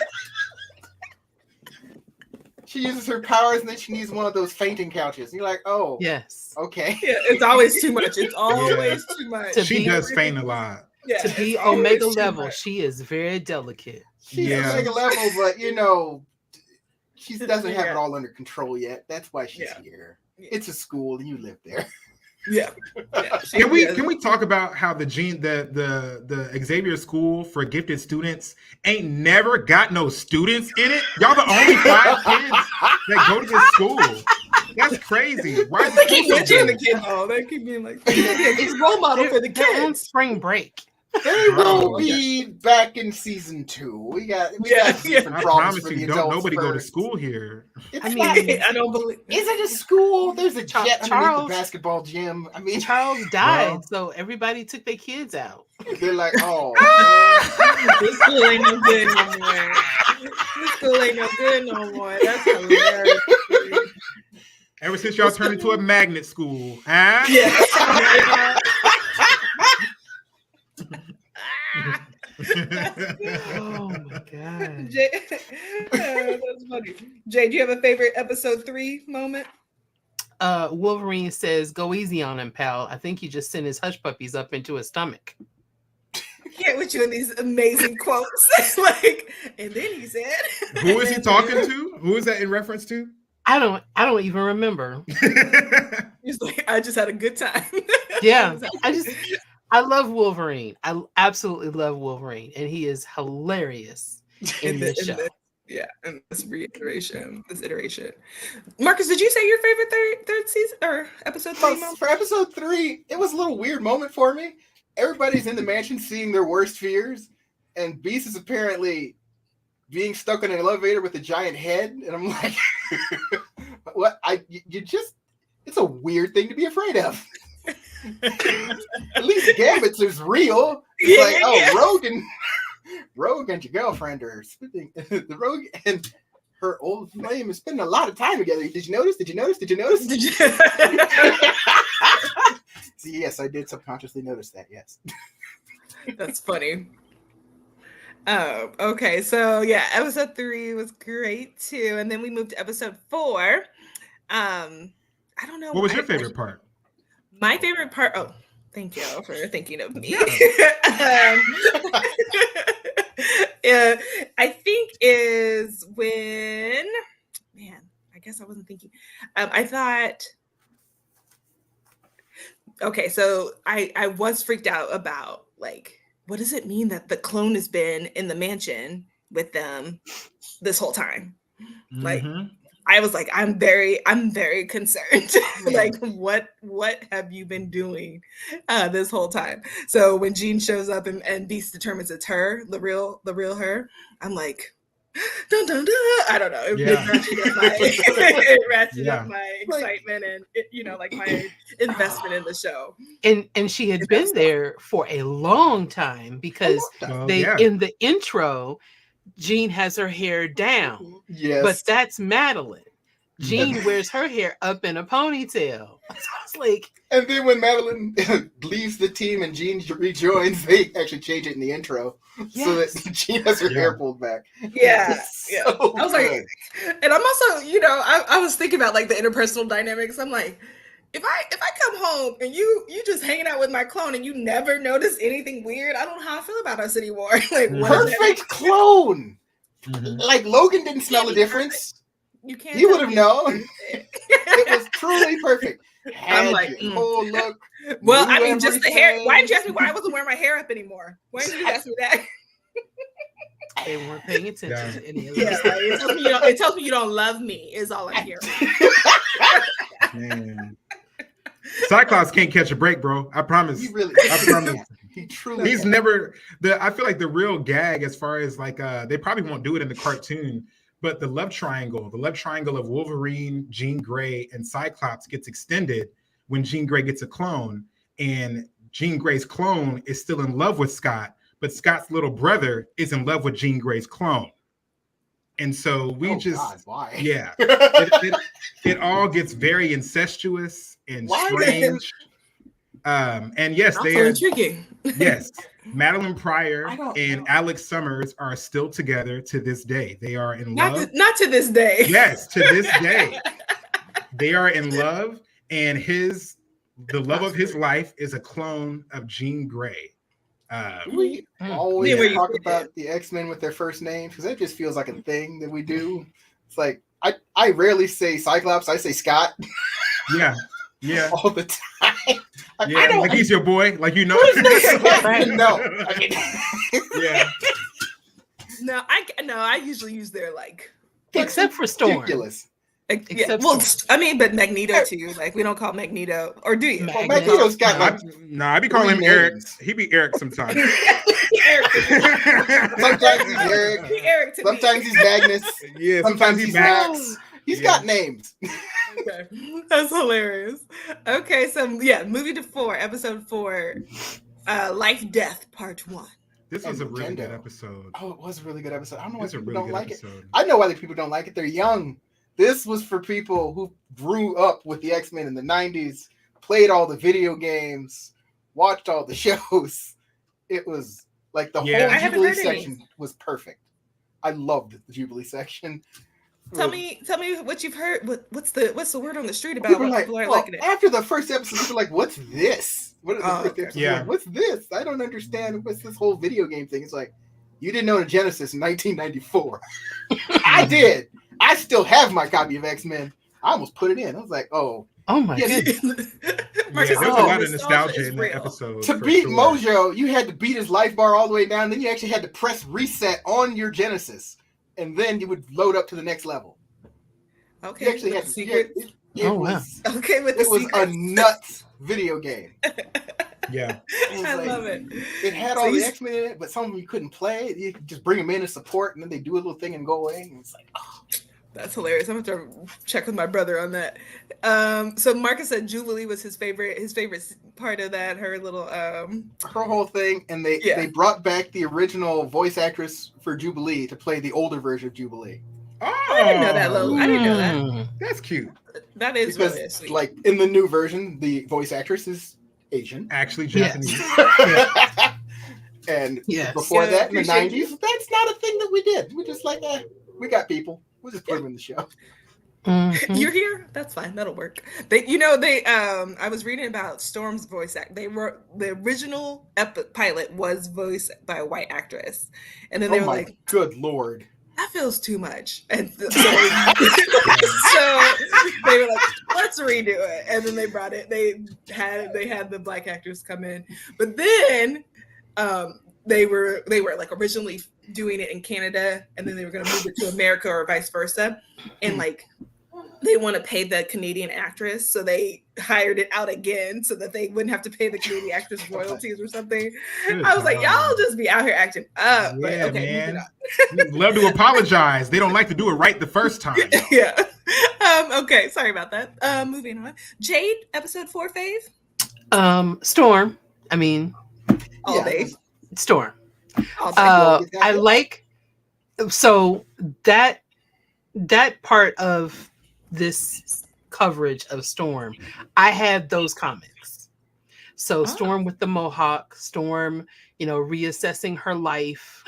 She uses her powers, and then she needs one of those fainting couches. And you're like, oh, Yes. okay. Yeah, it's always too much. It's always too much. To She be- does faint a lot. Yeah, To be it's always Omega too level, much. she is very delicate. She's Yeah. Omega level, but you know, she doesn't have it all under control yet. That's why she's here. Yeah. It's a school, and you live there. Yeah. Can we talk about how the Xavier School for Gifted Students ain't never got no students in it? Y'all the only 5 kids that go to this school. That's crazy. Why is They keep it so mentioning the big? kids. Oh, they keep being like, it's role model for the They're on kids. spring break. They will Oh, be back in season 2. We got Yeah, different I problems promise for you, the don't adults nobody go to first. school here. It's I not- mean, I don't believe. is it a school? There's a jet underneath the Charles- basketball gym. I mean, Charles died, Well- so everybody took their kids out. they're like, oh, This school ain't no good no more. This school ain't no good no more. That's hilarious. Ever since y'all turned into a magnet school, huh? Yeah. Oh my god. Jay, that's funny. Jay, do you have a favorite episode 3 moment? Wolverine says, "Go easy on him, pal. I think he just sent his hush puppies up into his stomach." I can't with you in these amazing quotes. Like, and then he said, Who is he talking to? Who is that in reference to? I don't even remember. He's like, I just had a good time. Yeah, I love Wolverine. I absolutely love Wolverine, and he is hilarious in this show. In this iteration. Marcus, did you say your favorite third season or episode 3 moment? for episode 3, it was a little weird moment for me. Everybody's in the mansion seeing their worst fears, and Beast is apparently being stuck in an elevator with a giant head, and I'm like, what? It's a weird thing to be afraid of. At least Gambit's is real. It's like, oh, Rogue and your girlfriend are spending the Rogue and her old flame is spending a lot of time together. Did you notice? Did you notice? So, yes, I did subconsciously notice that. Yes. That's funny. Okay, so yeah, episode 3 was great too, and then we moved to episode 4. I don't know. What was your favorite part? My favorite part. Oh, thank you for thinking of me. I think is when. Man, I guess I wasn't thinking. I thought. Okay, so I was freaked out about like, what does it mean that the clone has been in the mansion with them this whole time? Like, I was like, I'm very concerned. Like, what have you been doing this whole time? So when Jean shows up and Beast determines it's her, the real her, I'm like, dun, dun, dun. I don't know. It Yeah. ratcheted up Yeah. my excitement and like my investment in the show. And she had It been does there for a long time because Well, they yeah. in the intro, Jean has her hair down, Yes. but that's Madeline. Mm-hmm. Jean wears her hair up in a ponytail. So I was like, And then when Madeline leaves the team and Jean rejoins, they actually change it in the intro so that yes. Jean has her Yeah. hair pulled back. Yeah. It's Yeah. so I was like, good. and I'm also, I was thinking about like the interpersonal dynamics. I'm like, if I come home and you just hanging out with my clone and you never notice anything weird, I don't know how I feel about us anymore. Like, what is that? Perfect clone. Mhm. Like Logan didn't smell Can't the be difference. You can't. He would tell have me known. anything. It was truly perfect. I'm like, oh look. well, I knew mean, just the hair. Why didn't you ask me everything. why I wasn't wearing my hair up anymore? Why didn't you ask me that? They weren't paying attention Yeah. to any of Yeah, this. like, it tells me you don't love me. Is all I'm hearing. Man. Cyclops can't catch a break, bro. I promise. He really I promise. He truly He's never I feel like the real gag as far as like they probably won't do it in the cartoon, but the love triangle of Wolverine, Jean Grey, and Cyclops gets extended when Jean Grey gets a clone, and Jean Grey's clone is still in love with Scott, but Scott's little brother is in love with Jean Grey's clone. And so we God, why? yeah, it all gets very incestuous and Why? strange. And yes, Also they are. intriguing. Yes, Madeline Pryor I don't and know. Alex Summers are still together to this day. They are in Not love. not to this day. Yes, to this day, they are in love, and the love of his life is a clone of Jean Grey. We always Yeah, where you talk fit about the X-Men with their first names because that just feels like a thing that we do. It's like I rarely say Cyclops, I say Scott Yeah, yeah, all the time. yeah. Like he's your boy, like you know. No. Yeah, No, I usually use their like. Except for Storm. Ridiculous. Except well, Storm. I mean, but Magneto too. Like we don't call Magneto, or do you? Well, Magneto. Magneto's got like I be calling him three Eric. names. He be Eric sometimes. Eric. Sometimes he's Eric. Eric to me. Sometimes he's Magnus. Yeah, Sometimes he's Max. He's Yeah. got names. Okay. That's hilarious. Okay, so yeah, movie to 4, episode 4, Life Death Part 1. This was a really Nintendo. good episode. Oh, it was a really good episode. I don't know why It's a people really don't good like it. episode. I know why the people don't like it. They're young. This was for people who grew up with the X-Men in the 90s, played all the video games, watched all the shows. It was like the Yeah. I whole haven't Jubilee heard any. section was perfect. I loved the Jubilee section. Tell me what you've heard. What's the word on the street about People what are like, people are well, liking it? after the first episode, people are like, what's this? What are the Oh, first okay. episode? Yeah. Like, what's this? I don't understand. What's this whole video game thing? It's like, you didn't know the Genesis in 1994. I did. I still have my copy of X-Men. I almost put it in. I was like, oh. Oh my Yes. goodness. Yeah, Marcus, there was a oh, lot of nostalgia nostalgia is in real. that episode. To for beat sure. Mojo, you had to beat his life bar all the way down. Then you actually had to press reset on your Genesis. And then you would load up to the next level. You Okay, actually with had the to. secret. It Oh, wow. was, Okay, with the it was a secret. nuts video game. Yeah, It was I like- love it. It had So all the you- X-Men in it, but some of them you couldn't play. You could just bring them in as support, and then they do a little thing and go away. And it's like, oh. That's hilarious. I'm gonna have to check with my brother on that. So Marcus said Jubilee was his favorite part of that. Her little Her whole thing, and they Yeah. brought back the original voice actress for Jubilee to play the older version of Jubilee. I didn't know that, Lo. I didn't know that. Mm. That's cute. That is Because, really sweet. like, in the new version, the voice actress is Asian. Actually, Yes. Japanese. And Yes. before Yeah, that, in the appreciate 90s, that's not a thing that we did. We just like, we got people. We'll just put them in the show. Mhm. You're here. That's fine. That'll work. I was reading about Storm's voice act. They were the original pilot was voiced by a white actress, and then they Oh were my like, good lord. that feels too much. And so, so they were like, let's redo it. And then they brought it. They had the black actors come in, but then they were like originally doing it in Canada, and then they were going to move it to America or vice versa. And like they want to pay the Canadian actress, so they hired it out again so that they wouldn't have to pay the Canadian actress royalties or something. Good I was like, y'all God. just be out here acting up. But Yeah, okay, moving man. on. Love to apologize. They don't like to do it right the first time. Yeah. Okay, sorry about that. Moving on. Jade, episode 4 fave? Storm. I mean, All day. Storm. All day. I like so that part of this coverage of Storm. I had those comics. So Storm with the mohawk, Storm, reassessing her life.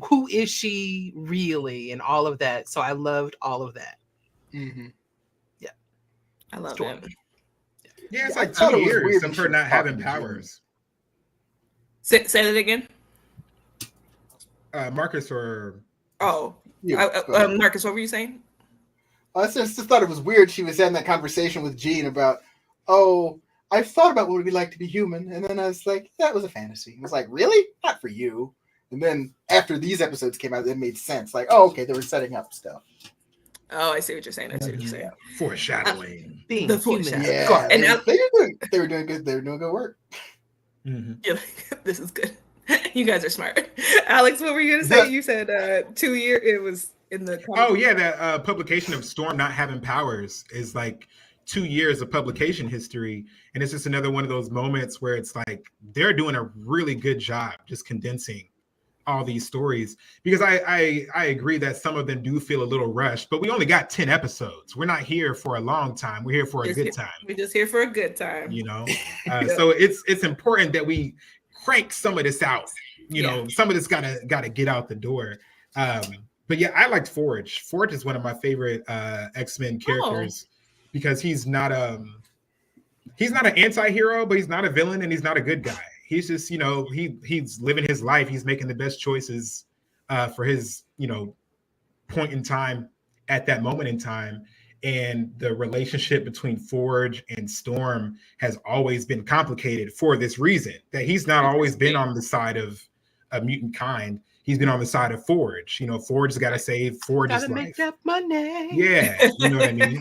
Who is she really, and all of that. So I loved all of that. Mm-hmm. Yeah, I love Storm. it. Yeah, it's I like thought 2 it was years weird of that her she not was having talking to Jim. powers. Say that again. Marcus or Oh, You, go ahead. Marcus, what were you saying? I just thought it was weird she was having that conversation with Jean about, oh, I've thought about what it would be like to be human. And then I was like, that was a fantasy. I was like, really? Not for you. And then after these episodes came out, it made sense. Like, oh, okay, they were setting up stuff. Oh, I see what you're saying. foreshadowing. Being The human. foreshadow. Yeah, God, and they were doing good. They were doing good work. Mm-hmm. yeah, this is good. You guys are smart. Alex, what were you gonna say? You said 2 years. It was in the. Oh yeah, the publication of Storm not having powers is like 2 years of publication history, and it's just another one of those moments where it's like they're doing a really good job just condensing all these stories, because I agree that some of them do feel a little rushed, but we only got 10 episodes. We're not here for a long time. We're here for a good time. We're just here for a good time. So it's important that we crank some of this out. Some of this gotta get out the door. But yeah, I liked Forge. Forge is one of my favorite X-Men characters because he's not an anti-hero, but he's not a villain and he's not a good guy. He's just, he's living his life. He's making the best choices for his, point in time at that moment in time. And the relationship between Forge and Storm has always been complicated for this reason, that he's not always been on the side of a mutant kind. He's been on the side of Forge. Forge's got to save Forge's life. Gotta make that money. Yeah, you know what I mean?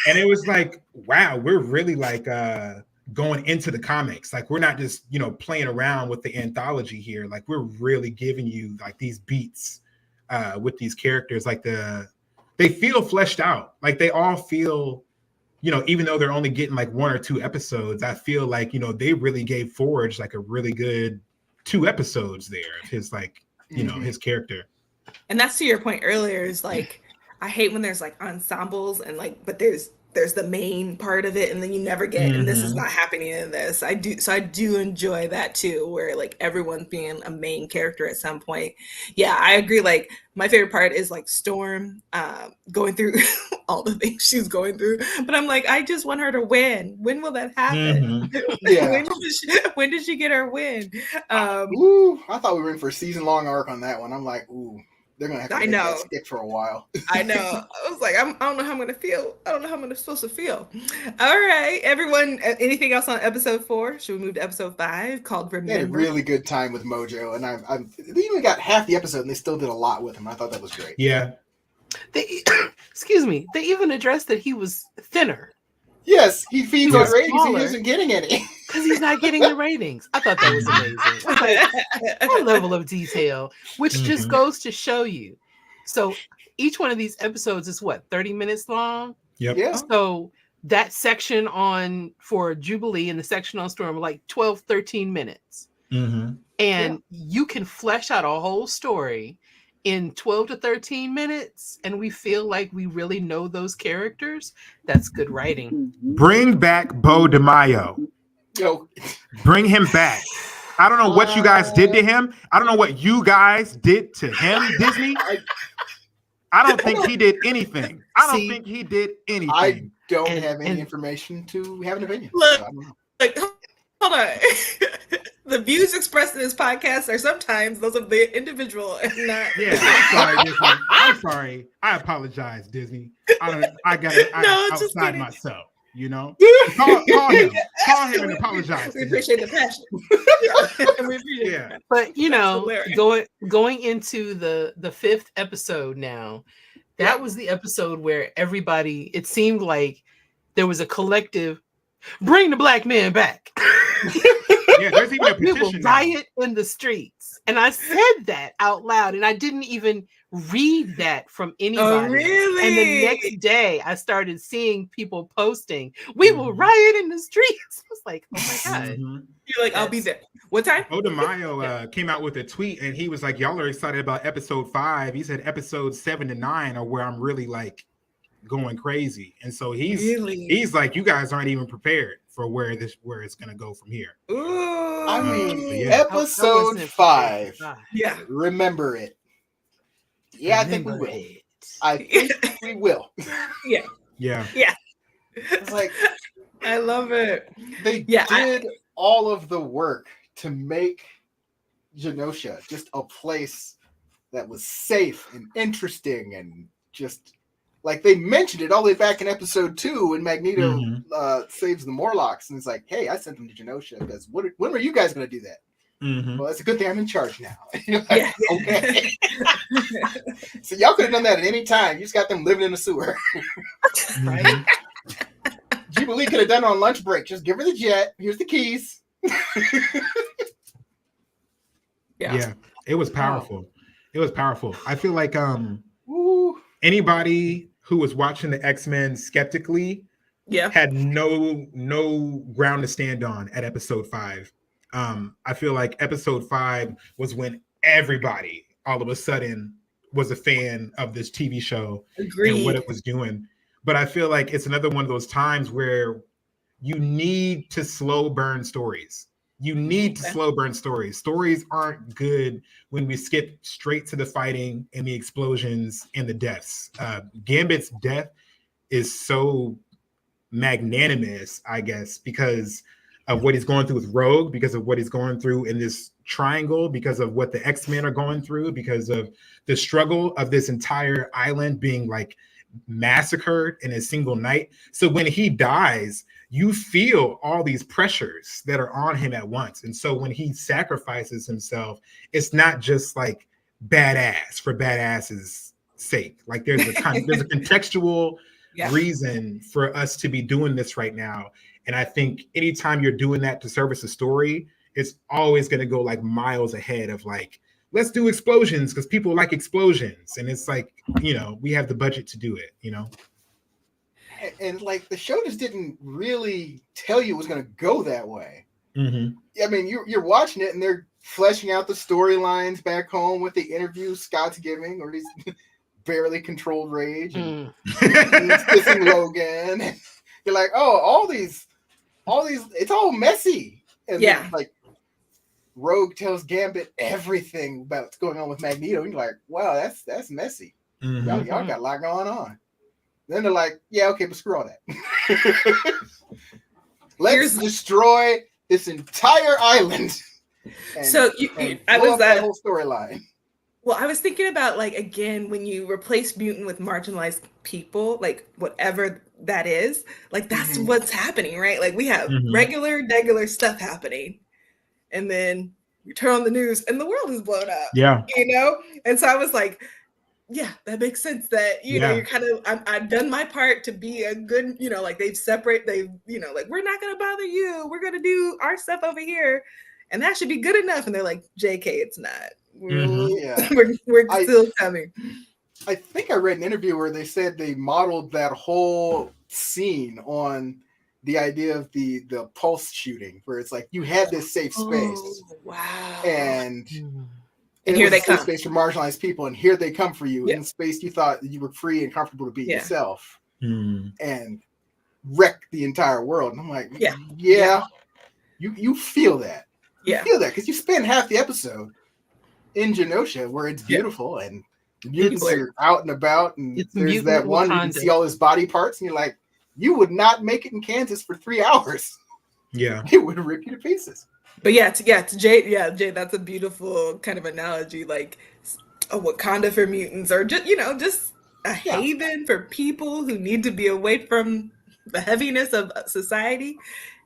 And it was like, wow, we're really like going into the comics. Like, we're not just, playing around with the anthology here. Like, we're really giving you like these beats with these characters. Like they feel fleshed out. Like they all feel, even though they're only getting like 1 or 2 episodes, I feel like, they really gave Forge like a really good 2 episodes there of his like, his character. And that's to your point earlier, is like, I hate when there's like ensembles and like, but there's the main part of it and then you never get, and this is not happening in this. I do enjoy that too, where like everyone's being a main character at some point. Yeah, I agree. Like, my favorite part is like Storm going through all the things she's going through, but I'm like, I just want her to win. When will that happen? Yeah. when did she get her win? I thought we were in for a season-long arc on that one. I'm like, ooh, they're gonna have to let that stick for a while. I know. I was like, I don't know how I'm gonna feel. I don't know how I'm supposed to feel. All right, everyone. Anything else on episode 4? Should we move to episode 5 called Remember? They had a really good time with Mojo, and they even got half the episode, and they still did a lot with him. I thought that was great. Yeah. Excuse me. They even addressed that he was thinner. Yes, he feeds on ratings. Smaller. He isn't getting any because he's not getting the ratings. I thought that was amazing. Like, that level of detail, which just goes to show you. So each one of these episodes is what, 30 minutes long? Yep. Yeah. So that section for Jubilee and the section on Storm are like 12, 13 minutes. And you can flesh out a whole story in 12 to 13 minutes, and we feel like we really know those characters. That's good writing. Bring back Bo DeMaio. Yo. Bring him back. I don't know what you guys did to him. I don't know what you guys did to him, Disney. I don't think he did anything. I don't have any information to have an opinion. Look, so I don't know. like, hold on. The views expressed in this podcast are sometimes those of the individual and not. Yeah, I'm sorry, Disney. I'm sorry. I apologize, Disney. I got it outside myself. You know, call him and apologize We to him. appreciate the passion. We appreciate the Yeah. passion. But you That's know, hilarious. going into the 5th episode now, that was the episode where everybody, it seemed like there was a collective, bring the black man back. Yeah, there's even a We will petition now. riot in the streets. And I said that out loud, and I didn't even read that from anybody. Oh, really? And the next day, I started seeing people posting, we will riot in the streets. I was like, oh my God. Mhm. You're like, I'll be there. What time? Odemayo came out with a tweet, and he was like, y'all are excited about episode 5. He said episode 7 to 9 are where I'm really like going crazy. And so he's like, you guys aren't even prepared for where it's gonna go from here. Ooh. I mean, yeah. episode 5. Yeah. Remember it. Yeah, I think we will. I think we will. Yeah. Yeah. It's like I love it. they did all of the work to make Genosha just a place that was safe and interesting, and just like they mentioned it all the way back in episode 2 when Magneto saves the Morlocks, and it's like, hey, I sent them to Genosha because when were you guys going to do that? Well, it's a good thing I'm in charge now. Like, okay. So y'all could have done that at any time. You just got them living in the sewer. Right? Jubilee could have done it on lunch break. Just give her the jet. Here's the keys. Yeah. It was powerful. It was powerful. I feel like anybody who was watching the X-Men skeptically had no ground to stand on at episode 5. I feel like episode 5 was when everybody all of a sudden was a fan of this TV show and what it was doing. But I feel like it's another one of those times where you need to slow burn stories. You need to slow burn stories. Stories aren't good when we skip straight to the fighting and the explosions and the deaths. Gambit's death is so magnanimous, I guess, because of what he's going through with Rogue, because of what he's going through in this triangle, because of what the X-Men are going through, because of the struggle of this entire island being like massacred in a single night. So when he dies, you feel all these pressures that are on him at once. And so when he sacrifices himself, it's not just like badass for badass's sake. Like there's a contextual reason for us to be doing this right now. And I think anytime you're doing that to service a story, it's always going to go like miles ahead of like, let's do explosions because people like explosions. And it's like, you know, we have the budget to do it, you know? And like the show just didn't really tell you it was going to go that way. I mean, you're watching it and they're fleshing out the storylines back home with the interviews Scott's giving, or his barely controlled rage, and he's kissing Logan. And you're like, oh, all these, it's all messy. And then, like, Rogue tells Gambit everything about what's going on with Magneto. And you're like, wow, that's messy. Y'all got a lot going on. Then they're like, yeah, okay, but screw all that. Let's destroy this entire island. So I was that whole storyline. Well, I was thinking about, like, again, when you replace mutant with marginalized people, like whatever that is, like that's what's happening, right? Like we have regular stuff happening, and then you turn on the news and the world is blown up. Yeah, you know. And so I was like, yeah, that makes sense. That know, you're kind of I've done my part to be a good, you know, like they've like we're not gonna bother you. We're gonna do our stuff over here, and that should be good enough. And they're like, JK, it's not. We're still coming. I think I read an interview where they said they modeled that whole scene on the idea of the Pulse shooting, where it's like you had this safe space. Wow. And here they come. Space for marginalized people, and here they come for you in space you thought you were free and comfortable to be yourself, and wreck the entire world. And I'm like, you feel that. You feel that because you spend half the episode in Genosha where it's beautiful and the mutants are out and about, and there's that one where you can see all his body parts, and you're like, you would not make it in Kansas for 3 hours. Yeah, it would rip you to pieces. But to Jay, that's a beautiful kind of analogy, like a Wakanda for mutants, or just a haven for people who need to be away from the heaviness of society,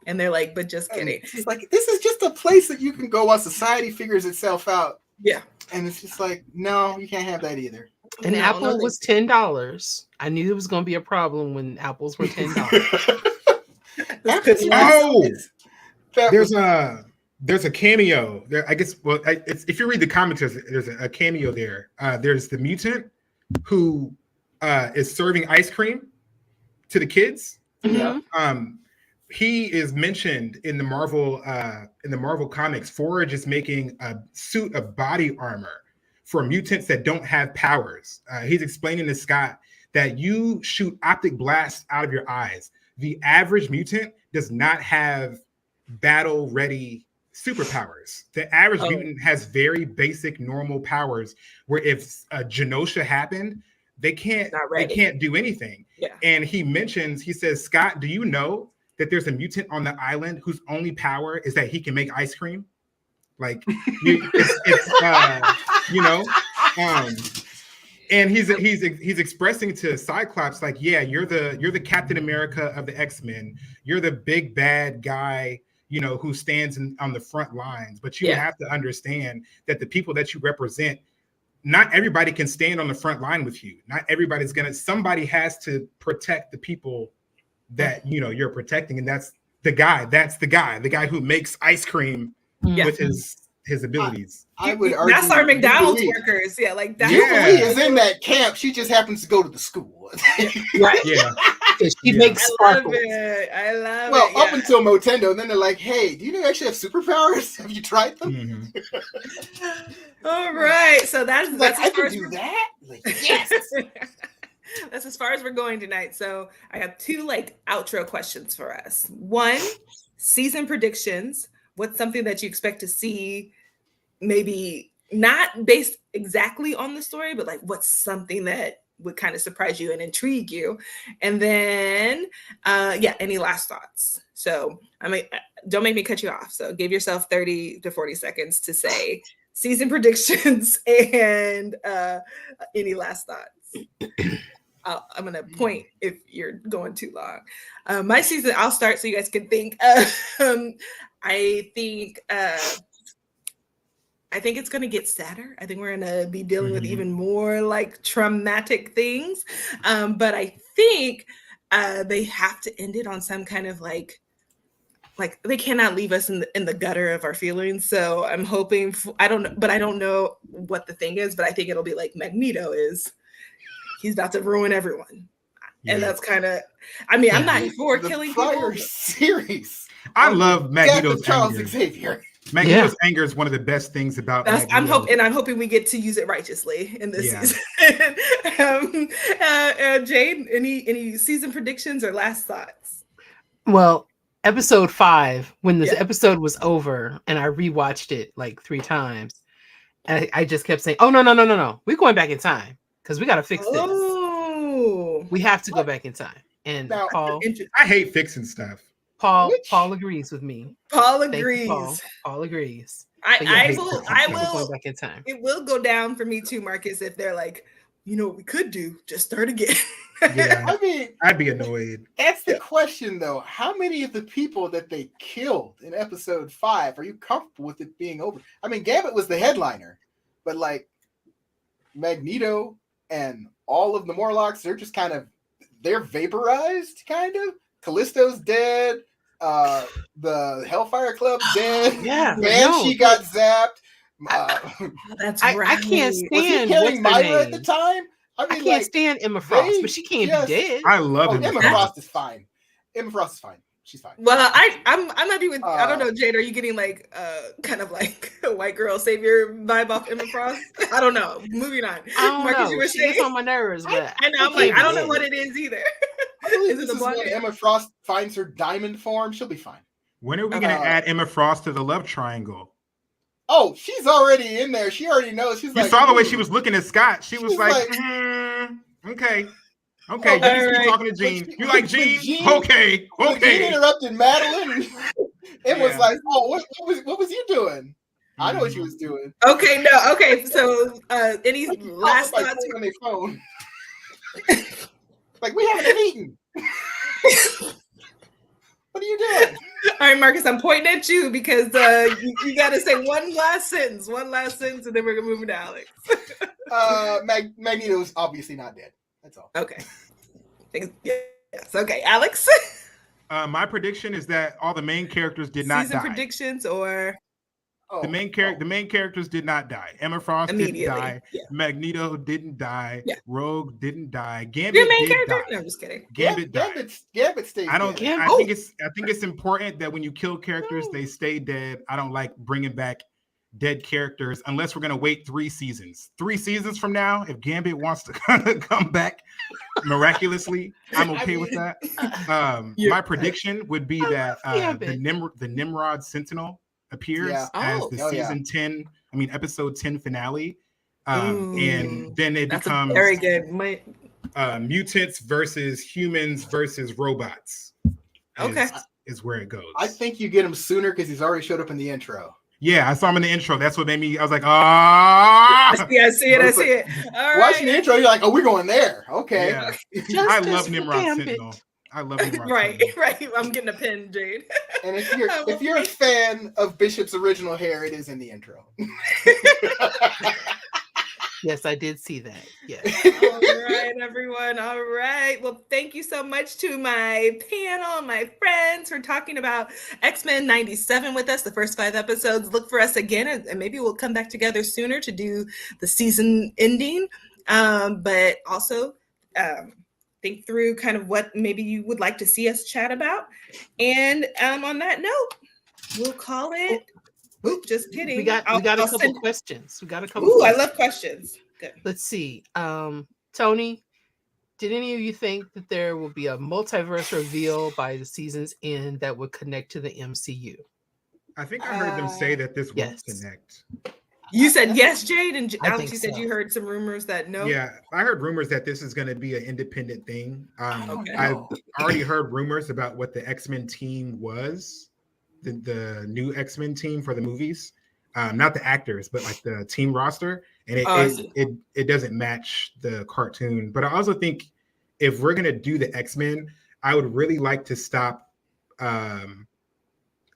and they're like, but just kidding. It's like, this is just a place that you can go while society figures itself out. Yeah. And it's just like, no, you can't have that either. And No, Apple no, was $10. I knew it was going to be a problem when apples were $10. Oh, That there's was- a cameo there. I guess. Well, if you read the comments, there's a cameo there. There's the mutant who is serving ice cream to the kids. Mhm. He is mentioned in the Marvel comics. Forge is making a suit of body armor for mutants that don't have powers. He's explaining to Scott that you shoot optic blasts out of your eyes. The average mutant does not have battle-ready superpowers. The average mutant has very basic, normal powers. Where if a Genosha happened, they can't do anything. Yeah. And he says, Scott, do you know that there's a mutant on the island whose only power is that he can make ice cream? Like, and he's expressing to Cyclops, like, yeah, you're the Captain America of the X-Men. You're the big bad guy, who stands on the front lines. But you have to understand that the people that you represent, not everybody can stand on the front line with you. Not everybody's somebody has to protect the people that you're protecting, and that's the guy who makes ice cream with his abilities. I would argue that's our McDonald's Jubilee. workers. Yeah, like that. Jubilee is in that camp. She just happens to go to the school. Right. Yeah. She makes I love sparkles. it. I love Well, it. up until Motendo, and then they're like, "Hey, do you actually have superpowers? Have you tried them?" Mhm. All right, so that's Like, I as far can as do that. Like, yes. that's as far as we're going tonight. So I have two outro questions for us. One, season predictions. What's something that you expect to see? Maybe not based exactly on the story, but what's something that would kind of surprise you and intrigue you? And then, any last thoughts? So, don't make me cut you off. So, give yourself 30 to 40 seconds to say season predictions and any last thoughts. I'm gonna point if you're going too long. My season, I'll start so you guys can think. I think it's gonna get sadder. I think we're gonna be dealing with even more traumatic things. But I think they have to end it on some kind of like they cannot leave us in the gutter of our feelings. So I'm hoping I don't know what the thing is, but I think it'll be like Magneto is. He's about to ruin everyone. And that's kind of, I'm not for killing prior people. series. I love Magneto's Charles anger. Xavier. Magneto's anger is one of the best things about Magneto. I'm hoping we get to use it righteously in this season. Jane, any season predictions or last thoughts? Well, episode 5, when this episode was over and I rewatched it 3 times, I just kept saying, "Oh no, we're going back in time because we got to fix this. We have to go back in time." And Now, Paul, I hate fixing stuff. Paul agrees with me. Paul Thank you, agrees. Paul agrees. I We're will. going back in time. It will go down for me too, Marcus, if they're like, what we could do, just start again. Yeah, I mean, I'd be annoyed. that's the question, though. How many of the people that they killed in episode 5 are you comfortable with it being over? I mean, Gambit was the headliner, but Magneto and all of the Morlocks, they're vaporized, kind of. Callisto's dead. The Hellfire Club's dead. Yeah, Banshee got zapped. That's I right. can't Was he stand carrying what's her Myra at the name? time? I can't stand Emma Frost, but she can't be dead. I love Emma him. Frost is fine. Emma Frost is fine. She's fine. Well, I'm not even. I don't know, Jade. Are you getting kind of like a white girl savior vibe off Emma Frost? I don't know. Moving on. I don't Marcus, know. you were She gets saying. on my nerves, but I know. I'm I don't know what it is either. I believe Is it this the is blonde when hair? Emma Frost finds her diamond form. She'll be fine. When are we going to add Emma Frost to the love triangle? Oh, she's already in there. She already knows. She's You like, saw the way "Hmm." she was looking at Scott. She was She's like, like- okay. Oh, You just keep alright. talking to Jean. You like When Jean? Jean- Okay. When Jean interrupted Madeline, it was Yeah. like, "Oh, what was you doing?" I know what she was doing. Okay. No. Okay. So, any last Like, thoughts? on their phone. Like, we haven't been eating. What are you doing? All right, Marcus, I'm pointing at you because you got to say one last sentence, and then we're moving to Alex. Magneto's obviously not dead. That's all. Okay. Yes. Okay, Alex. My prediction is that all the main characters did not Season die. predictions or The main characters did not die. Emma Frost didn't die. Yeah. Magneto didn't die. Yeah. Rogue didn't die. Gambit your main did character? die. No, I'm just kidding. Gambit died. Gambit stayed I don't. dead. I think it's important that when you kill characters, they stay dead. I don't like bringing back dead characters unless we're gonna wait 3 seasons. 3 seasons from now, if Gambit wants to kind of come back miraculously, I'm okay with that. My prediction would be that the Nimrod Sentinel appears as the season 10. I mean, episode 10 finale, and then it becomes very good. Mutants versus humans versus robots. Is where it goes. I think you get him sooner because he's already showed up in the intro. Yeah, I saw him in the intro. That's what made me. I was like, ah. I see it. All right. Watching the intro, you're like, oh, we're going there. Okay. Yeah. I love Nimrod Sentinel. I love Nimrod Sentinel. Right. I'm getting a pin, Jade. And if you're a fan of Bishop's original hair, it is in the intro. Yes, I did see that. Yes. All right, everyone. All right. Well, thank you so much to my panel, my friends, for talking about X-Men 97 with us, the first 5 episodes. Look for us again, and maybe we'll come back together sooner to do the season ending. But also think through kind of what maybe you would like to see us chat about. And on that note, we'll call it. Oop, just kidding. We got a couple questions. I love questions. Good. Let's see. Tony, did any of you think that there will be a multiverse reveal by the season's end that would connect to the MCU? I think I heard them say that this won't connect. You said yes, Jade, and Alex, you said you heard some rumors that no. Yeah, I heard rumors that this is going to be an independent thing. I've already heard rumors about what the X-Men team was. The new X-Men team for the movies, not the actors, but like the team roster, and it doesn't match the cartoon. But I also think if we're gonna do the X-Men, I would really like to stop. How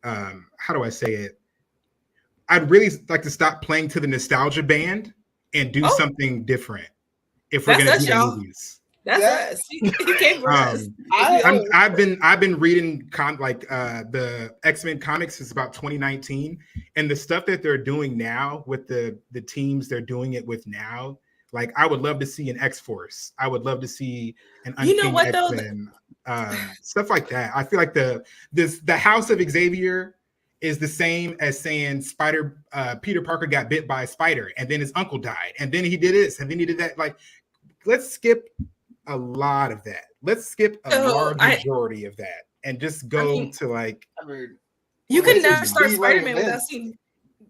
do I say it? I'd really like to stop playing to the nostalgia band and do something different. If we're gonna do the movies. That's us. You came for us. I've been reading the X-Men comics since about 2019, and the stuff that they're doing now with the teams they're doing it with now, like I would love to see an X-Force. I would love to see an Uncanny X-Men, stuff like that. I feel like the House of Xavier is the same as saying Peter Parker got bit by a spider, and then his uncle died, and then he did this, and then he did that. Like, let's skip a lot of that. Let's skip a large majority of that and just go to like. You can never start Spider-Man without seeing.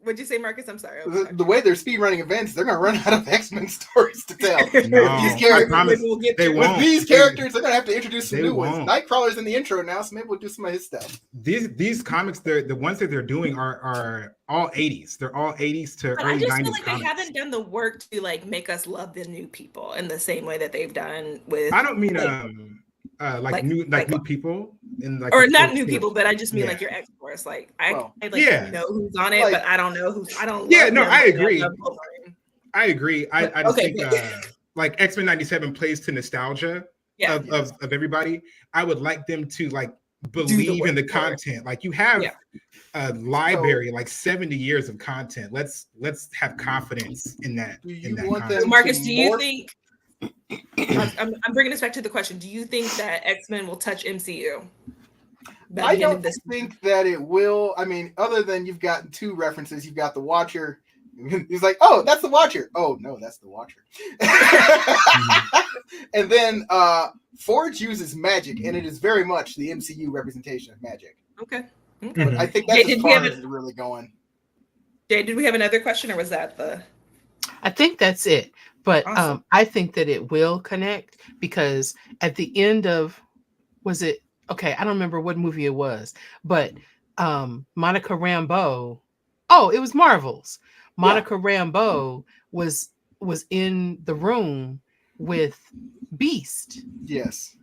What'd you say, Marcus? I'm sorry. The way they're speed running events, they're gonna run out of X-Men stories to tell. No, these characters, with these characters, they're gonna have to introduce some new ones. Nightcrawler's in the intro now, so maybe we'll do some of his stuff. These comics, the ones that they're doing are all 80s. They're all 80s to early 90s. I just feel like they haven't done the work to like make us love the new people in the same way that they've done with. I don't mean new people and like, or not new people, but I just mean like your X-Force. Like I know who's on it, but I don't know who's. I don't. Yeah, no, I agree. I agree. I just think like X-Men 97 plays to nostalgia of everybody. I would like them to like believe in the content. Like you have a library, like 70 years of content. Let's have confidence in that. Marcus, do you think? I'm bringing this back to the question. Do you think that X-Men will touch MCU? I don't think that it will. I mean, other than you've got 2 references. You've got the Watcher. He's like, oh, that's the Watcher. Oh, no, that's the Watcher. And then Forge uses magic, and it is very much the MCU representation of magic. Okay. But I think that's as far as it's really going. Jay, did we have another question, or was that the... I think that's it. But awesome. I think that it will connect because at the end of, was it, okay, I don't remember what movie it was, but Monica Rambeau, it was Marvel's. Monica Rambeau was in the room with Beast. Yes.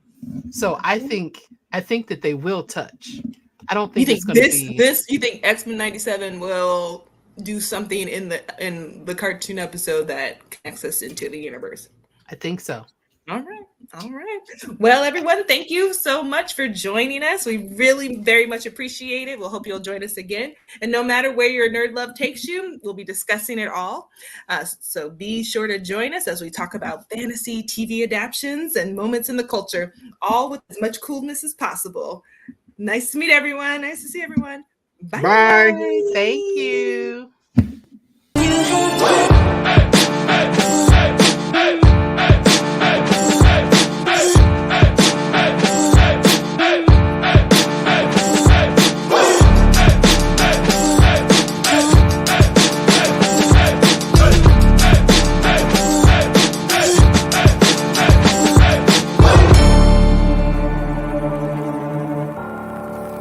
So I think that they will touch. I don't You think think it's going to be. you think X-Men 97 will do something in the cartoon episode that connects us into the universe? I think so. All right. All right. Well, everyone, thank you so much for joining us. We really very much appreciate it. We'll hope you'll join us again. And no matter where your nerd love takes you, we'll be discussing it all. So be sure to join us as we talk about fantasy, TV adaptations, and moments in the culture, all with as much coolness as possible. Nice to meet everyone. Nice to see everyone. Bye. Bye. Bye. Thank you.